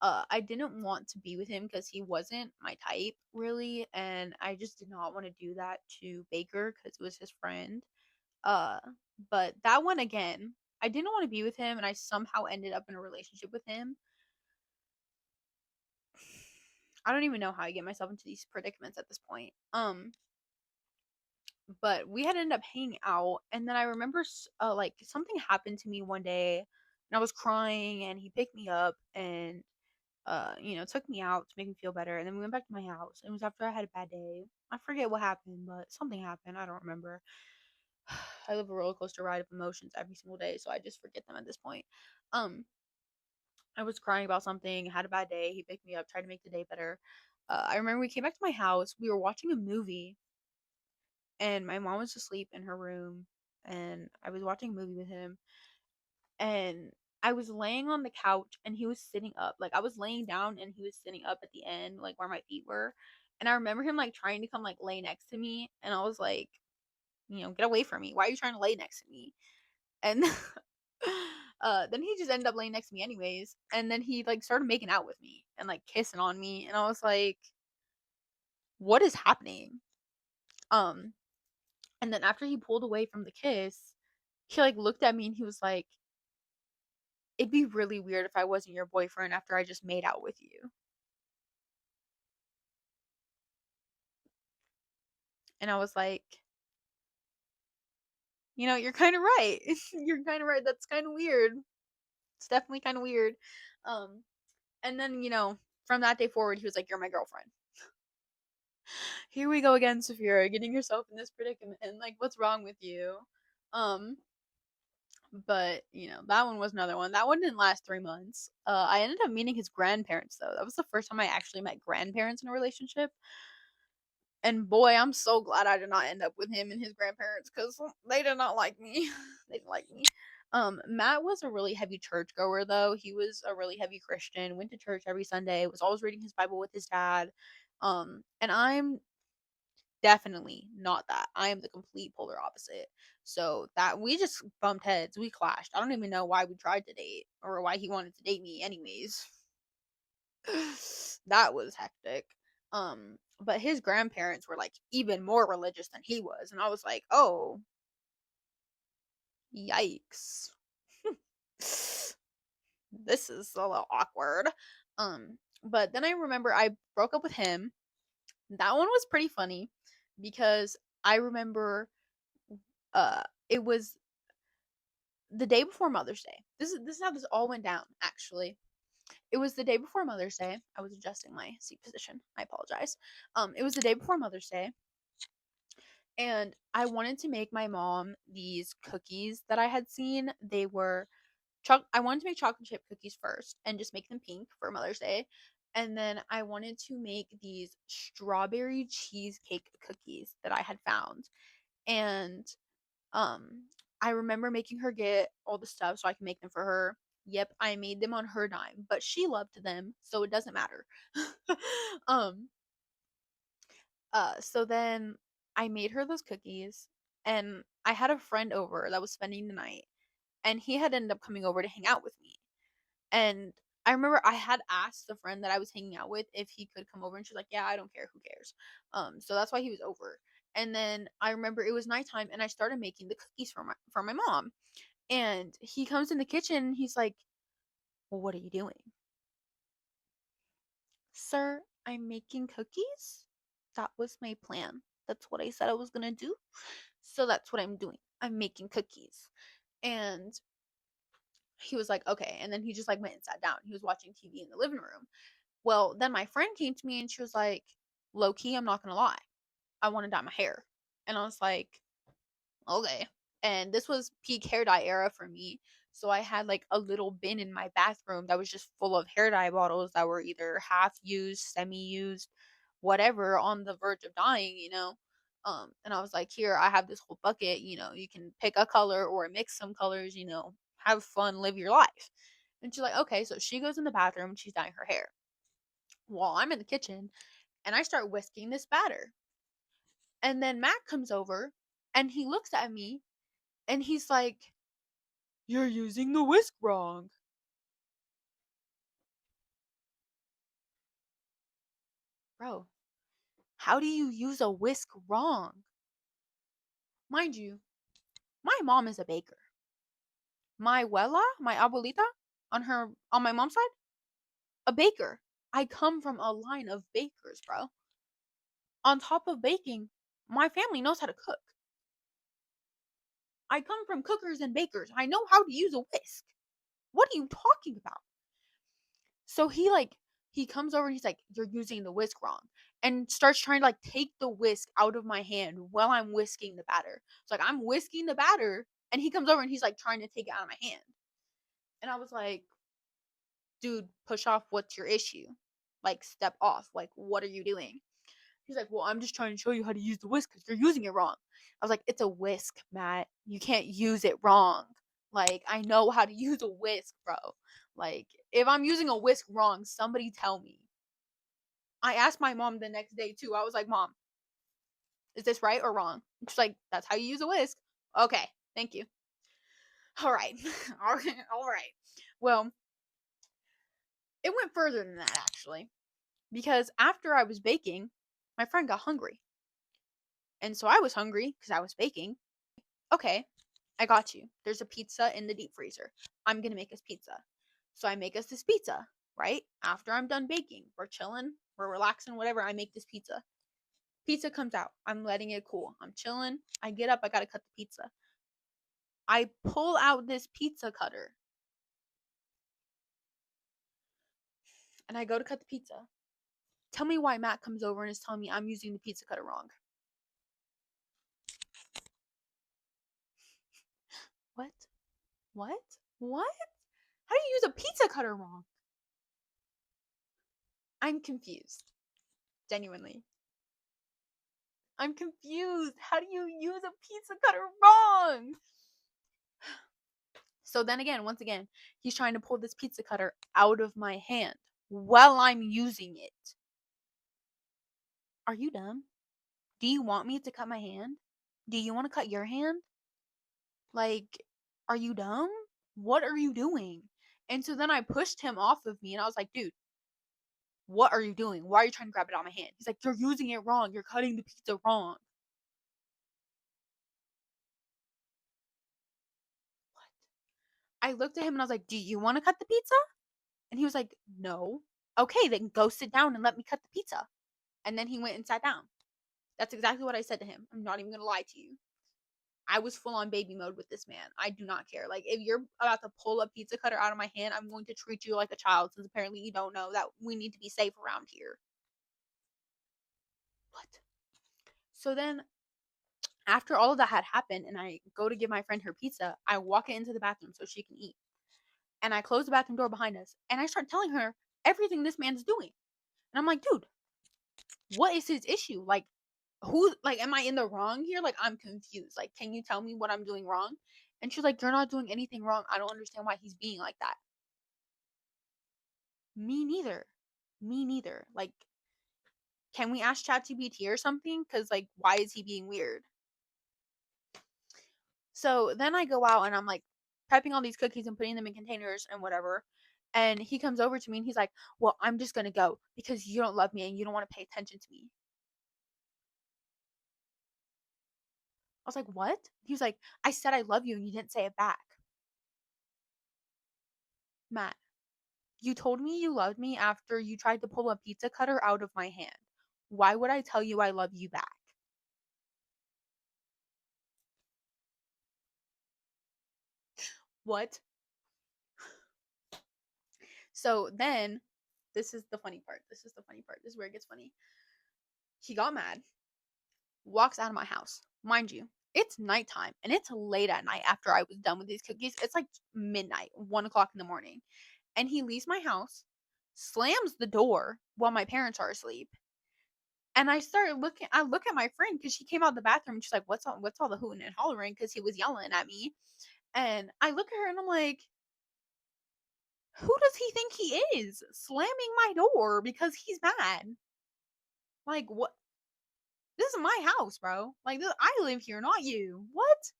I didn't want to be with him because he wasn't my type really, and I just did not want to do that to Baker because it was his friend. Uh, but that one again. I didn't want to be with him and I somehow ended up in a relationship with him. I don't even know how I get myself into these predicaments at this point. But we had ended up hanging out, and then I remember like something happened to me one day, and I was crying, and he picked me up and took me out to make me feel better, and then we went back to my house. It was after I had a bad day. I forget what happened, but something happened. I don't remember. I live a roller coaster ride of emotions every single day, so I just forget them at this point. Um, I was crying about something, had a bad day. He picked me up, tried to make the day better. I remember we came back to my house. We were watching a movie, and my mom was asleep in her room, and I was watching a movie with him, and I was laying on the couch, and he was sitting up. Like I was laying down, and he was sitting up at the end, like where my feet were. And I remember him like trying to come like lay next to me, and I was like, get away from me. Why are you trying to lay next to me? And then he just ended up laying next to me anyways. And then he like started making out with me and like kissing on me, and I was like, what is happening? Um, and then after he pulled away from the kiss, he like looked at me and he was like, it'd be really weird if I wasn't your boyfriend after I just made out with you. And I was like, you're kind of right. You're kind of right. That's kind of weird. It's definitely kind of weird. Um, and then, from that day forward, he was like, you're my girlfriend. Here we go again, Saphira, getting yourself in this predicament. Like, what's wrong with you? Um, but that one was another one. That one didn't last 3 months. I ended up meeting his grandparents though. That was the first time I actually met grandparents in a relationship. And boy, I'm so glad I did not end up with him and his grandparents because they did not like me. They didn't like me. Matt was a really heavy churchgoer though. He was a really heavy Christian. Went to church every Sunday. Was always reading his Bible with his dad. And I'm definitely not that. I am the complete polar opposite. So that we just bumped heads. We clashed. I don't even know why we tried to date or why he wanted to date me anyways. That was hectic. But his grandparents were like even more religious than he was, and I was like, "Oh, yikes." This is a little awkward. But then I remember I broke up with him. That one was pretty funny because I remember uh it was the day before Mother's Day. This is how this all went down actually. It was the day before Mother's Day. I was adjusting my seat position. I apologize. It was the day before Mother's Day, and I wanted to make my mom these cookies that I had seen. They were I wanted to make chocolate chip cookies first and just make them pink for Mother's Day. And then I wanted to make these strawberry cheesecake cookies that I had found. And um I remember making her get all the stuff so I can make them for her. Yep, I made them on her dime, but she loved them, so it doesn't matter. um so then I made her those cookies, and I had a friend over that was spending the night, and he had ended up coming over to hang out with me. And I remember I had asked the friend that I was hanging out with if he could come over, and she's like, "Yeah, I don't care, who cares?" So that's why he was over. And then I remember it was nighttime, and I started making the cookies for my mom. And he comes in the kitchen, and he's like, "Well, what are you doing?" "Sir, I'm making cookies. That was my plan. That's what I said I was gonna do. So that's what I'm doing. I'm making cookies." And he was like, "Okay." And then he just like went and sat down. He was watching TV in the living room. Well, then my friend came to me and she was like, "Low key, I'm not gonna lie. I want to dye my hair." And I was like, "Okay." And this was peak hair dye era for me. So I had like a little bin in my bathroom that was just full of hair dye bottles that were either half used, semi used, whatever, on the verge of dying. And I was like, "Here, I have this whole bucket, you can pick a color or mix some colors, have fun, live your life." And she's like, "Okay." So she goes in the bathroom and she's dyeing her hair. While I'm in the kitchen and I start whisking this batter. And then Matt comes over and he looks at me and he's like, "You're using the whisk wrong." Bro, how do you use a whisk wrong? Mind you, my mom is a baker. My abuela, my abuelita, on my mom's side, a baker. I come from a line of bakers, bro. On top of baking, my family knows how to cook. I come from cookers and bakers. I know how to use a whisk. What are you talking about? So he comes over and he's like, "You're using the whisk wrong," and starts trying to like take the whisk out of my hand while I'm whisking the batter. So like I'm whisking the batter, and he comes over and he's like trying to take it out of my hand. And I was like, "Dude, push off. What's your issue? Like, step off. Like, what are you doing?" He's like, "Well, I'm just trying to show you how to use the whisk because you're using it wrong." I was like, "It's a whisk, Matt. You can't use it wrong. Like, I know how to use a whisk, bro. Like, if I'm using a whisk wrong, somebody tell me." I asked my mom the next day too. I was like, "Mom, is this right or wrong?" She's like, "That's how you use a whisk." Okay, thank you. All right, all right, all right. Well, it went further than that actually, because after I was baking, my friend got hungry, and so I was hungry because I was baking. Okay, I got you. There's a pizza in the deep freezer. I'm gonna make us pizza. So I make us this pizza, right? After I'm done baking, we're chilling, we're relaxing, whatever. I make this pizza. Pizza comes out. I'm letting it cool. I'm chilling. I get up. I gotta cut the pizza. I pull out this pizza cutter and I go to cut the pizza. Tell me why Matt comes over and is telling me I'm using the pizza cutter wrong. What? What? What? How do you use a pizza cutter wrong? I'm confused. Genuinely. I'm confused. How do you use a pizza cutter wrong? So then again, once again, he's trying to pull this pizza cutter out of my hand while I'm using it. Are you dumb? Do you want me to cut my hand? Do you want to cut your hand? Like, are you dumb? What are you doing? And so then I pushed him off of me and I was like, "Dude, what are you doing? Why are you trying to grab it out of my hand?" He's like, "You're using it wrong. You're cutting the pizza wrong." What? I looked at him and I was like, "Do you want to cut the pizza?" And he was like, "No." "Okay, then go sit down and let me cut the pizza." And then he went and sat down. That's exactly what I said to him. I'm not even gonna lie to you. I was full on baby mode with this man. I do not care. Like, if you're about to pull a pizza cutter out of my hand, I'm going to treat you like a child since apparently you don't know that we need to be safe around here. What? So then, after all of that had happened, and I go to give my friend her pizza, I walk it into the bathroom so she can eat. And I close the bathroom door behind us, and I start telling her everything this man's doing. And I'm like, "Dude, what is his issue? Like, am I in the wrong here? Like, I'm confused. Like, can you tell me what I'm doing wrong?" And she's like, "You're not doing anything wrong. I don't understand why he's being like that." Me neither. Me neither. Like, can we ask ChatGPT or something? Because, like, why is he being weird? So then I go out and I'm like prepping all these cookies and putting them in containers and whatever. And he comes over to me and he's like, "Well, I'm just going to go because you don't love me and you don't want to pay attention to me." I was like, "What?" He was like, "I said I love you and you didn't say it back." Matt, you told me you loved me after you tried to pull a pizza cutter out of my hand. Why would I tell you I love you back? What? So then, this is the funny part. This is the funny part. This is where it gets funny. He got mad, walks out of my house. Mind you, it's nighttime and it's late at night after I was done with these cookies. It's like midnight, 1 o'clock in the morning. And he leaves my house, slams the door while my parents are asleep. And I look at my friend because she came out of the bathroom and she's like, what's all the hooting and hollering? Because he was yelling at me. And I look at her and I'm like, who does he think he is? Slamming my door because he's mad. Like, what? This is my house, bro. Like, I live here, not you. What?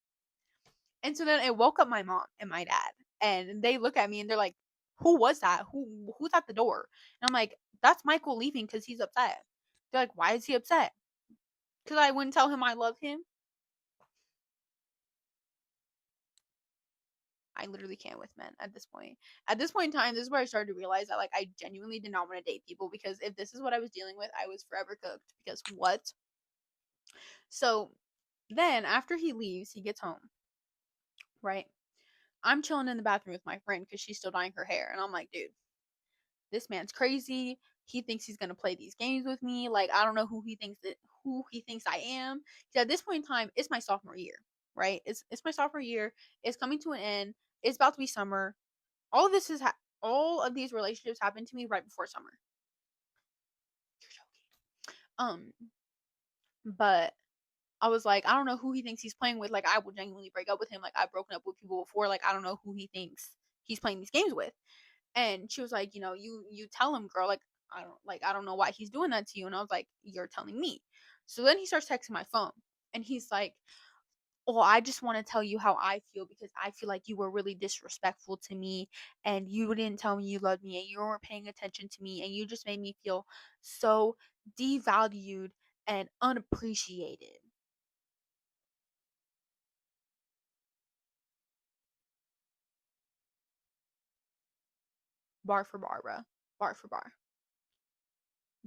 And so then it woke up my mom and my dad. And they look at me and they're like, "Who was that? Who's at the door?" And I'm like, "That's Michael leaving because he's upset." They're like, "Why is he upset?" Because I wouldn't tell him I love him. I literally can't with men at this point. At this point in time, this is where I started to realize that like I genuinely did not want to date people, because if this is what I was dealing with, I was forever cooked. Because what? So then after he leaves, he gets home, right? I'm chilling in the bathroom with my friend because she's still dyeing her hair, and I'm like, dude, this man's crazy. He thinks he's gonna play these games with me. Like, I don't know who he thinks I am. Because at this point in time, it's my sophomore year, right? It's my sophomore year. It's coming to an end. It's about to be summer. All of this is all of these relationships happened to me right before summer. You're joking. But I was like, I don't know who he thinks he's playing with. Like, I will genuinely break up with him. Like, I've broken up with people before. Like, I don't know who he thinks he's playing these games with. And she was like, you tell him, girl. I don't know why he's doing that to you. And I was like, you're telling me. So then he starts texting my phone, and he's like, well, I just want to tell you how I feel, because I feel like you were really disrespectful to me, and you didn't tell me you loved me, and you weren't paying attention to me, and you just made me feel so devalued and unappreciated. Bar for bar, bro. Bar for bar.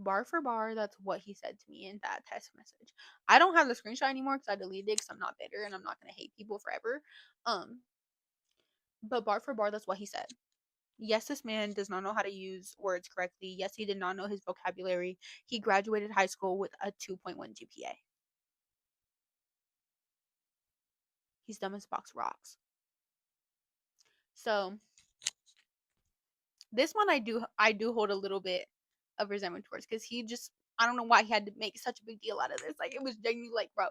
Bar for bar, that's what he said to me in that text message. I don't have the screenshot anymore because I deleted it because I'm not bitter and I'm not going to hate people forever. Um, but bar for bar, that's what he said. Yes, this man does not know how to use words correctly. Yes, he did not know his vocabulary. He graduated high school with a 2.1 GPA. He's dumb as a box of rocks. So this one I do hold a little bit of resentment towards, because he just, I don't know why he had to make such a big deal out of this. Like, it was genuinely like, bro,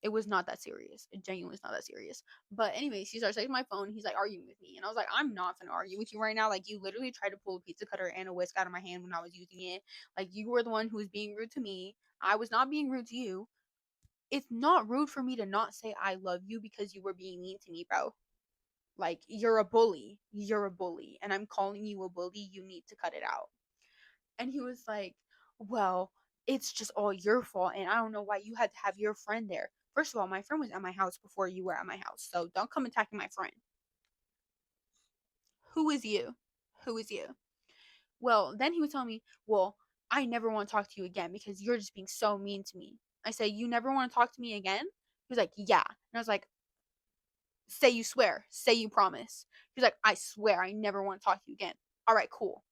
it was not that serious. It genuinely is not that serious. But anyways, he starts taking my phone. He's like arguing with me, and I was like, I'm not gonna argue with you right now. Like, you literally tried to pull a pizza cutter and a whisk out of my hand when I was using it. Like, you were the one who was being rude to me. I was not being rude to you. It's not rude for me to not say I love you because you were being mean to me, bro. Like, you're a bully. You're a bully, and I'm calling you a bully. You need to cut it out. And he was like, well, it's just all your fault, and I don't know why you had to have your friend there. First of all, my friend was at my house before you were at my house, so don't come attacking my friend. Who is you? Who is you? Well, then he was telling me, well, I never want to talk to you again because you're just being so mean to me. I said, you never want to talk to me again? He was like, yeah. And I was like, say you swear, say you promise. He was like, I swear I never want to talk to you again. All right, cool.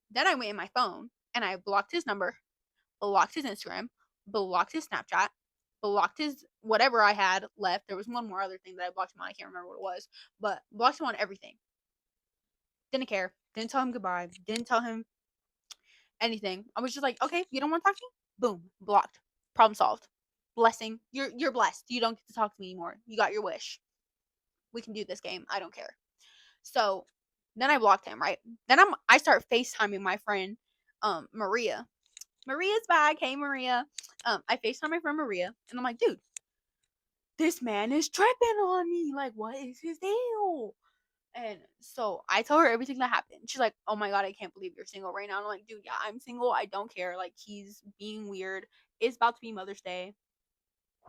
Then I went in my phone and I blocked his number, blocked his Instagram, blocked his Snapchat, blocked his whatever I had left. There was one more other thing that I blocked him on. I can't remember what it was, but blocked him on everything. Didn't care. Didn't tell him goodbye. Didn't tell him anything. I was just like, okay, you don't want to talk to me? Boom, blocked. Problem solved. Blessing. You're blessed. You don't get to talk to me anymore. You got your wish. We can do this game. I don't care. So then I blocked him, right? Then I start FaceTiming my friend, Maria. Maria's back. Hey, Maria. I FaceTime my friend Maria, and I'm like, dude, this man is tripping on me. Like, what is his deal? And so I tell her everything that happened. She's like, oh my God, I can't believe you're single right now. And I'm like, dude, yeah, I'm single. I don't care. Like, he's being weird. It's about to be Mother's Day.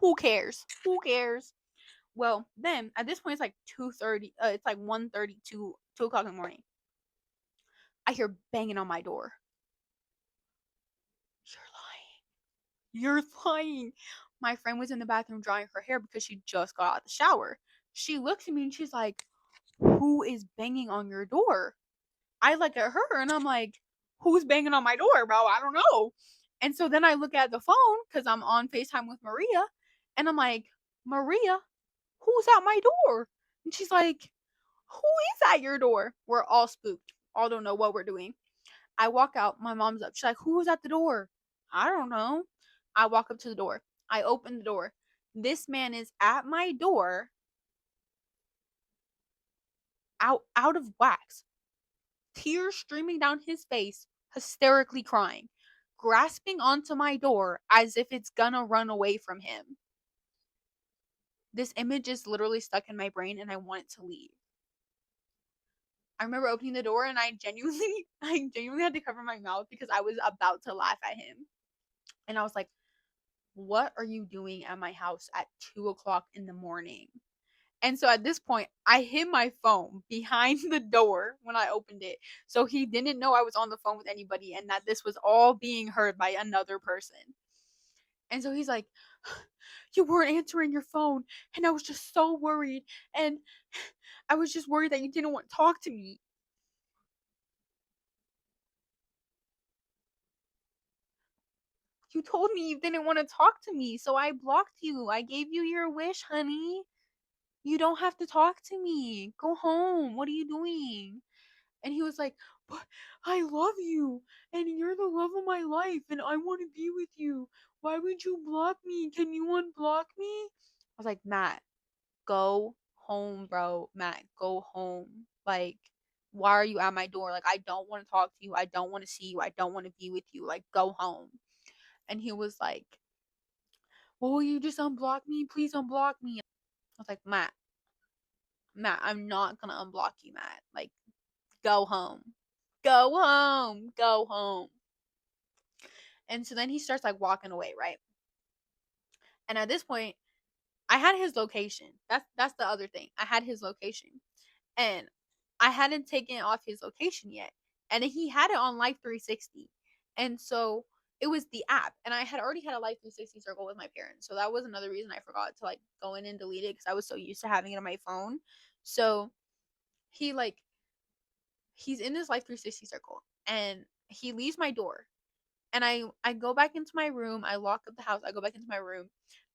Who cares? Who cares? Well, then at this point, it's like 2:30. It's like 1:30 to 2 o'clock in the morning. I hear banging on my door. You're lying. You're lying. My friend was in the bathroom drying her hair because she just got out of the shower. She looks at me and she's like, who is banging on your door? I look at her and I'm like, who's banging on my door, bro? I don't know. And so then I look at the phone because I'm on FaceTime with Maria, and I'm like, Maria, who's at my door? And she's like, who is at your door? We're all spooked. All don't know what we're doing. I walk out. My mom's up. She's like, who's at the door? I don't know. I walk up to the door. I open the door. This man is at my door, out of wax, tears streaming down his face, hysterically crying, grasping onto my door as if it's gonna run away from him. This image is literally stuck in my brain and I want it to leave. I remember opening the door and I genuinely I genuinely had to cover my mouth because I was about to laugh at him. And I was like, what are you doing at my house at 2 o'clock in the morning? And so at this point, I hid my phone behind the door when I opened it. So he didn't know I was on the phone with anybody and that this was all being heard by another person. And so he's like, "You weren't answering your phone. And I was just so worried. And I was just worried that you didn't want to talk to me. You told me you didn't want to talk to me. So I blocked you. I gave you your wish, honey. You don't have to talk to me. Go home. What are you doing?" And he was like, "But I love you, and you're the love of my life, and I want to be with you. Why would you block me? Can you unblock me?" I was like, "Matt, go home, bro. Matt, go home. Like, why are you at my door? Like, I don't want to talk to you. I don't want to see you. I don't want to be with you. Like, go home." And he was like, "Well, will you just unblock me? Please unblock me." I was like, Matt, I'm not gonna unblock you, Matt. Like, go home. Go home. Go home. And so then he starts like walking away, right? And at this point, I had his location. That's the other thing. I had his location. And I hadn't taken it off his location yet. And he had it on Life 360. And so it was the app. And I had already had a Life 360 circle with my parents. So that was another reason I forgot to like go in and delete it because I was so used to having it on my phone. So he like he's in this Life 360 circle and he leaves my door. And I go back into my room, I lock up the house, I go back into my room.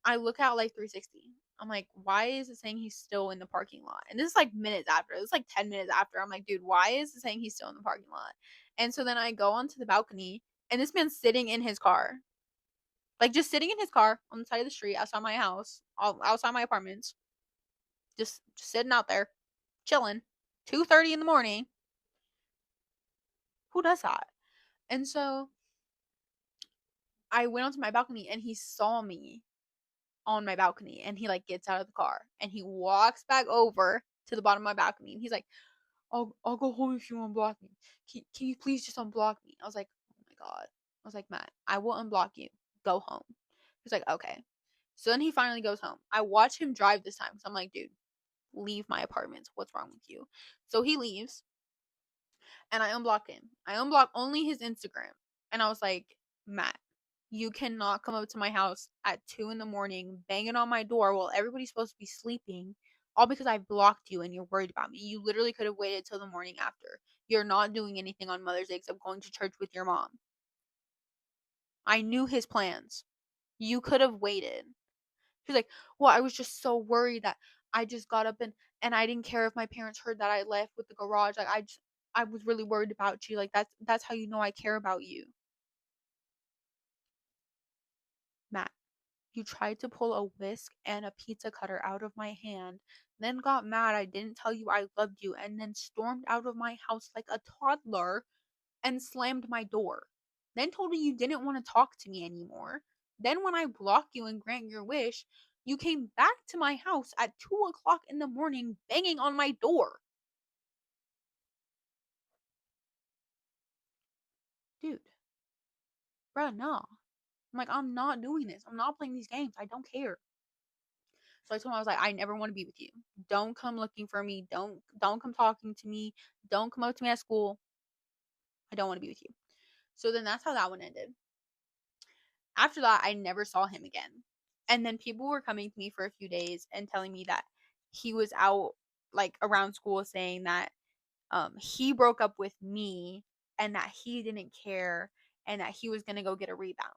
I look out Life 360. I'm like, why is it saying he's still in the parking lot? And this is like minutes after. This is like 10 minutes after. I'm like, dude, why is it saying he's still in the parking lot? And so then I go onto the balcony and this man's sitting in his car. Like just sitting in his car on the side of the street outside my house, outside my apartments. Just sitting out there, chilling. 2:30 in the morning. Who does that? And so I went onto my balcony and he saw me on my balcony and he like gets out of the car and he walks back over to the bottom of my balcony and he's like, I'll go home if you unblock me. Can you please just unblock me?" I was like, "Oh my god." I was like, "Matt, I will unblock you. Go home." He's like, "Okay." So then he finally goes home. I watch him drive this time because I'm like, dude, leave my apartment. What's wrong with you? So he leaves and I unblock him. I unblock only his Instagram. And I was like, "Matt, you cannot come up to my house at 2 in the morning banging on my door while everybody's supposed to be sleeping, all because I blocked you and you're worried about me. You literally could have waited till the morning after. You're not doing anything on Mother's Day except going to church with your mom." I knew his plans. You could have waited. She's like, "Well, I was just so worried that I just got up and I didn't care if my parents heard that I left with the garage. Like I was really worried about you. Like that's how you know I care about you." Matt, you tried to pull a whisk and a pizza cutter out of my hand, then got mad I didn't tell you I loved you, and then stormed out of my house like a toddler and slammed my door. Then told me you didn't want to talk to me anymore. Then, when I block you and grant your wish, you came back to my house at 2 o'clock in the morning banging on my door. Dude, bruh, no. I'm like, I'm not doing this. I'm not playing these games. I don't care. So I told him I was like, I never want to be with you. Don't come looking for me. Don't come talking to me. Don't come up to me at school. I don't want to be with you. So then that's how that one ended. After that, I never saw him again. And then people were coming to me for a few days and telling me that he was out like around school saying that he broke up with me and that he didn't care and that he was going to go get a rebound.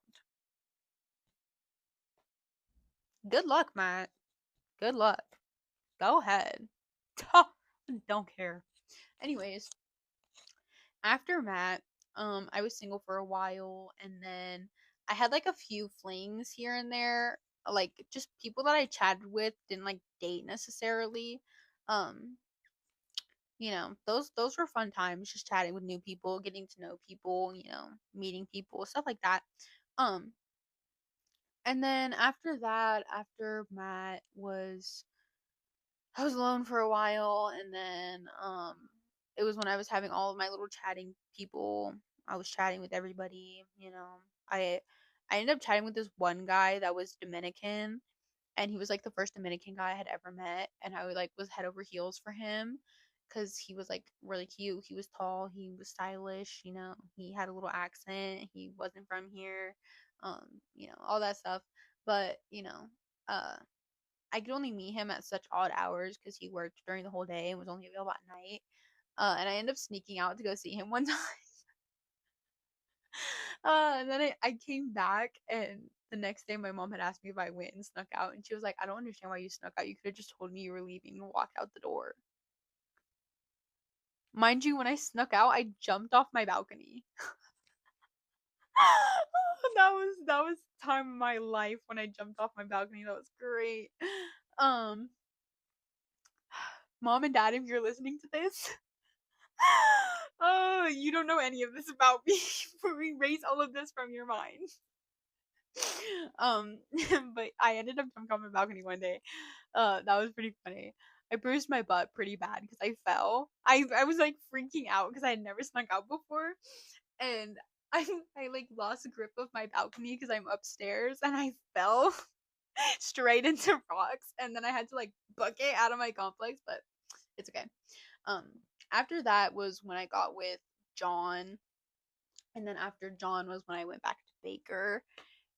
Good luck, Matt. Good luck. Go ahead. Don't care. Anyways, after Matt, I was single for a while and then I had like a few flings here and there, like just people that I chatted with, didn't like date necessarily. Um, those were fun times, just chatting with new people, getting to know people, meeting people, stuff like that. Um, and then after that, after Matt was I was alone for a while and then it was when I was having all of my little chatting people. I was chatting with everybody. I ended up chatting with this one guy that was Dominican and he was like the first Dominican guy I had ever met, and I like was head over heels for him because he was like really cute. He was tall, he was stylish, you know, he had a little accent, he wasn't from here, you know, all that stuff. But, you know, uh I could only meet him at such odd hours because he worked during the whole day and was only available at night. And I ended up sneaking out to go see him one time. And then I came back, and the next day my mom had asked me if I went and snuck out, and she was like, I don't understand why you snuck out. You could have just told me you were leaving and walked out the door. Mind you, when I snuck out, I jumped off my balcony. That was time of my life when I jumped off my balcony. That was great. Um, Mom and Dad, if you're listening to this, oh, you don't know any of this about me. Erase all of this from your mind. Um, but I ended up jumping off my balcony one day. That was pretty funny. I bruised my butt pretty bad because I fell. I was like freaking out because I had never snuck out before, and I I like lost grip of my balcony because I'm upstairs, and I fell straight into rocks, and then I had to like book it out of my complex, but it's okay. Um, After that was when I got with John, and then after John was when I went back to Baker,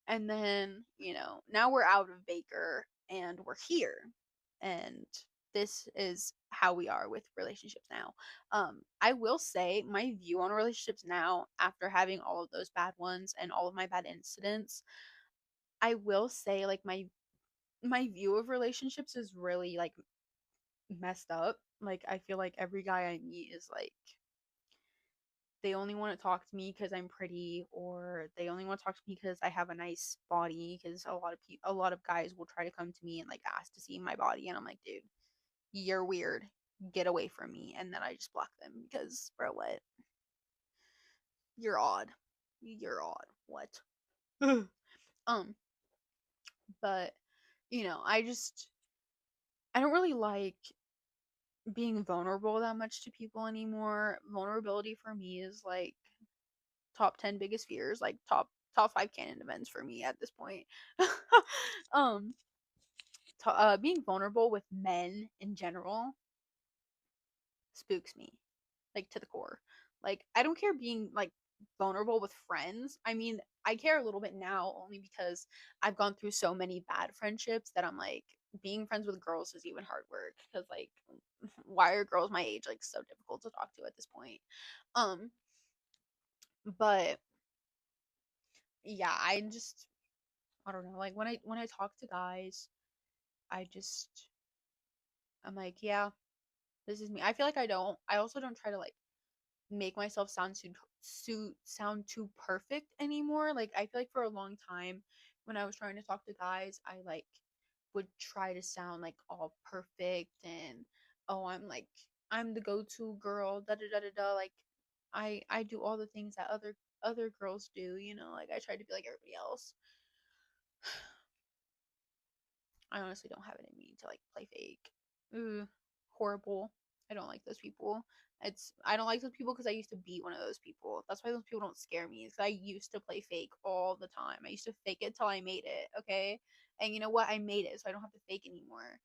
and then, you know, now we're out of Baker and we're here. And this is how we are with relationships now. I will say my view on relationships now, after having all of those bad ones and all of my bad incidents, I will say like my view of relationships is really like messed up. Like I feel like every guy I meet is like they only want to talk to me because I'm pretty, or they only want to talk to me because I have a nice body. Because a lot of guys will try to come to me and like ask to see my body, and I'm like, dude, you're weird. Get away from me. And then I just block them because, bro, what? You're odd. You're odd. What? um, but you know, I don't really like being vulnerable that much to people anymore. Vulnerability for me is like top 10 biggest fears, like top 5 canon events for me at this point. um Being vulnerable with men in general spooks me, like to the core. Like I don't care being like vulnerable with friends. I mean, I care a little bit now only because I've gone through so many bad friendships that I'm like being friends with girls is even hard work because like why are girls my age like so difficult to talk to at this point? Um but yeah, I don't know. Like when I talk to guys, I just I'm like, yeah, this is me. I feel like I also don't try to like make myself sound too perfect anymore. Like I feel like for a long time when I was trying to talk to guys, I like would try to sound like all perfect and oh, I'm the go-to girl, da da da da da. Like I do all the things that other girls do, you know, like I try to be like everybody else. I honestly don't have it in me to like play fake. Ooh, horrible. I don't like those people. I don't like those people because I used to be one of those people. That's why those people don't scare me. Because I used to play fake all the time. I used to fake it till I made it. Okay, and you know what? I made it, so I don't have to fake anymore.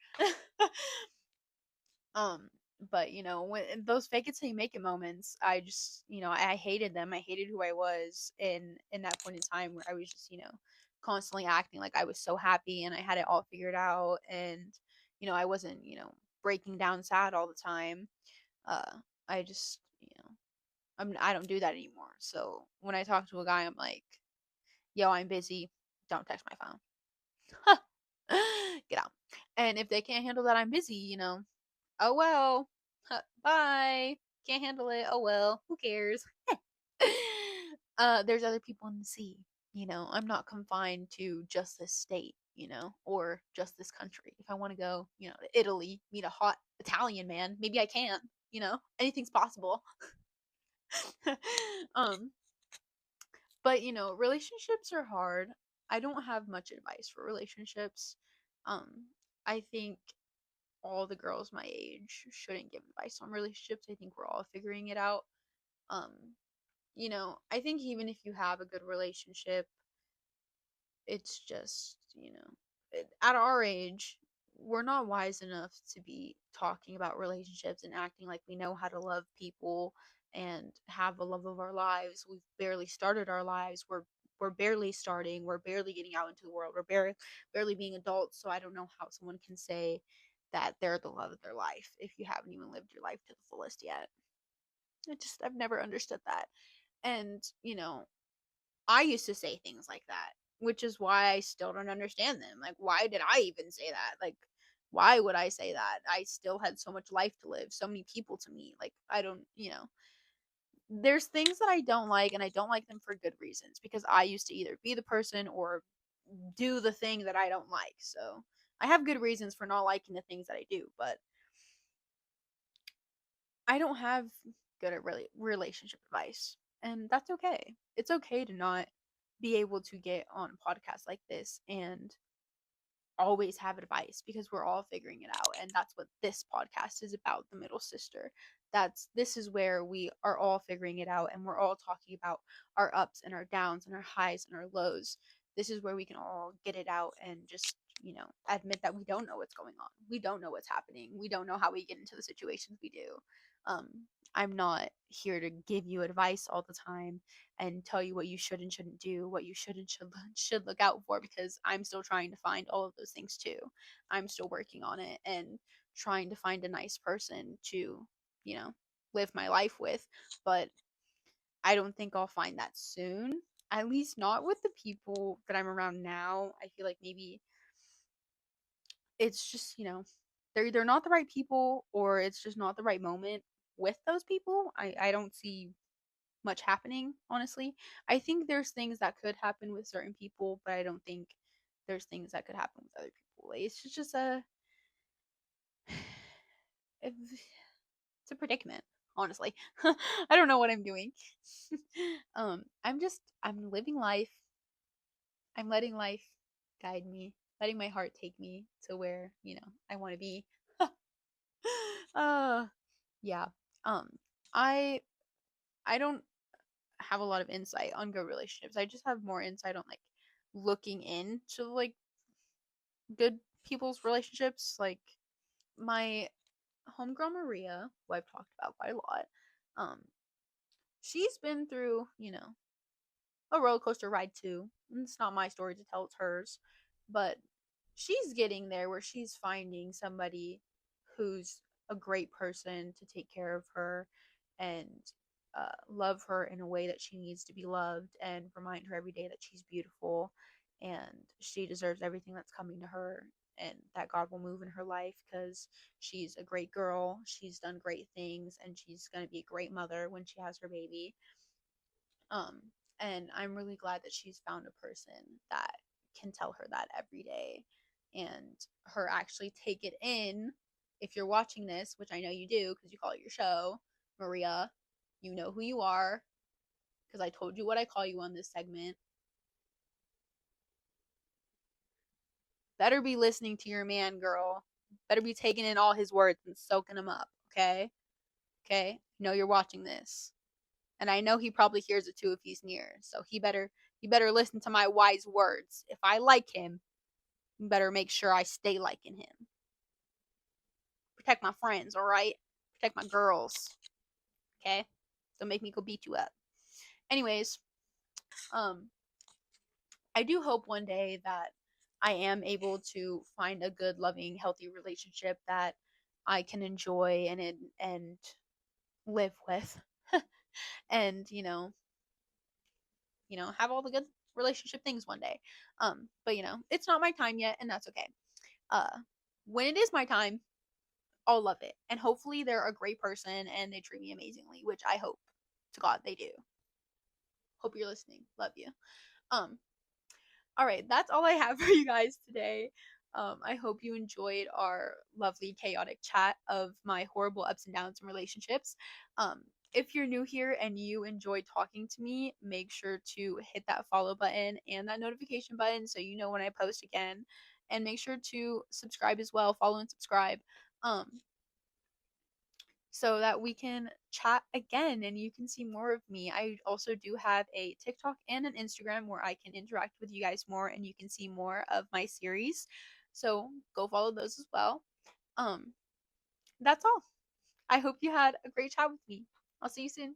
um, but you know, when those fake it till you make it moments, I just you know I hated them. I hated who I was in that point in time where I was just you know constantly acting like I was so happy and I had it all figured out, and you know I wasn't you know breaking down sad all the time. uh I just you know I don't do that anymore. So when I talk to a guy, I'm like, yo, I'm busy, don't text my phone. Get out. And if they can't handle that I'm busy, you know, oh well. Bye. Can't handle it. Oh well. Who cares? There's other people in the sea. You know, I'm not confined to just this state, you know, or just this country. If I want to go, you know, to Italy, meet a hot Italian man, maybe I can, you know, anything's possible. um, but you know, relationships are hard. I don't have much advice for relationships. Um, I think all the girls my age shouldn't give advice on relationships. I think we're all figuring it out. Um, you know, I think even if you have a good relationship, it's just, you know, at our age, we're not wise enough to be talking about relationships and acting like we know how to love people and have the love of our lives. We've barely started our lives. We're barely starting. We're barely getting out into the world. We're barely being adults. So I don't know how someone can say that they're the love of their life if you haven't even lived your life to the fullest yet. I've never understood that. And, I used to say things like that, which is why I still don't understand them. Like, why did I even say that? Like, why would I say that? I still had so much life to live, so many people to meet. Like, I don't, there's things that I don't like, and I don't like them for good reasons because I used to either be the person or do the thing that I don't like. So I have good reasons for not liking the things that I do, but I don't have good at really relationship advice, and that's okay. It's okay to not be able to get on podcasts like this and always have advice because we're all figuring it out, and that's what this podcast is about, the middle sister. This is where we are all figuring it out, and we're all talking about our ups and our downs and our highs and our lows. This is where we can all get it out and just admit that we don't know what's going on, we don't know what's happening, we don't know how we get into the situations we do. um I'm not here to give you advice all the time and tell you what you should and shouldn't do, what you should and should look out for, because I'm still trying to find all of those things too. I'm still working on it and trying to find a nice person to, you know, live my life with, but I don't think I'll find that soon. At least not with the people that I'm around now. I feel like maybe it's just, they're either not the right people or it's just not the right moment with those people. I don't see much happening, honestly. I think there's things that could happen with certain people, but I don't think there's things that could happen with other people. It's just it's a predicament, honestly. I don't know what I'm doing. I'm living life. I'm letting life guide me, letting my heart take me to where, I want to be. uh yeah. Um I I don't have a lot of insight on good relationships. I just have more insight on like looking into like good people's relationships. Like my homegirl Maria, who I've talked about quite a lot, um, she's been through, a roller coaster ride too. It's not my story to tell, it's hers. But she's getting there where she's finding somebody who's a great person to take care of her and love her in a way that she needs to be loved and remind her every day that she's beautiful and she deserves everything that's coming to her, and that God will move in her life because she's a great girl. She's done great things and she's going to be a great mother when she has her baby. Um, and I'm really glad that she's found a person that can tell her that every day and her actually take it in. If you're watching this, which I know you do because you call it your show, Maria, you know who you are because I told you what I call you on this segment. Better be listening to your man, girl. Better be taking in all his words and soaking them up, okay? Okay? I know you're watching this. And I know he probably hears it too if he's near. So he better listen to my wise words. If I like him, you better make sure I stay liking him. Protect my friends, all right? Protect my girls. Okay? Don't make me go beat you up. Anyways, um I do hope one day that I am able to find a good, loving, healthy relationship that I can enjoy and live with. And, have all the good relationship things one day. But it's not my time yet, and that's okay. Uh, when it is my time, I'll love it, and hopefully they're a great person and they treat me amazingly, which I hope to God they do. Hope you're listening. Love you. Um, all right, that's all I have for you guys today. I hope you enjoyed our lovely chaotic chat of my horrible ups and downs in relationships. If you're new here and you enjoy talking to me, make sure to hit that follow button and that notification button so you know when I post again. And make sure to subscribe as well, follow and subscribe. Um, so that we can chat again and you can see more of me. I also do have a TikTok and an Instagram where I can interact with you guys more and you can see more of my series. So go follow those as well. Um, that's all. I hope you had a great chat with me. I'll see you soon.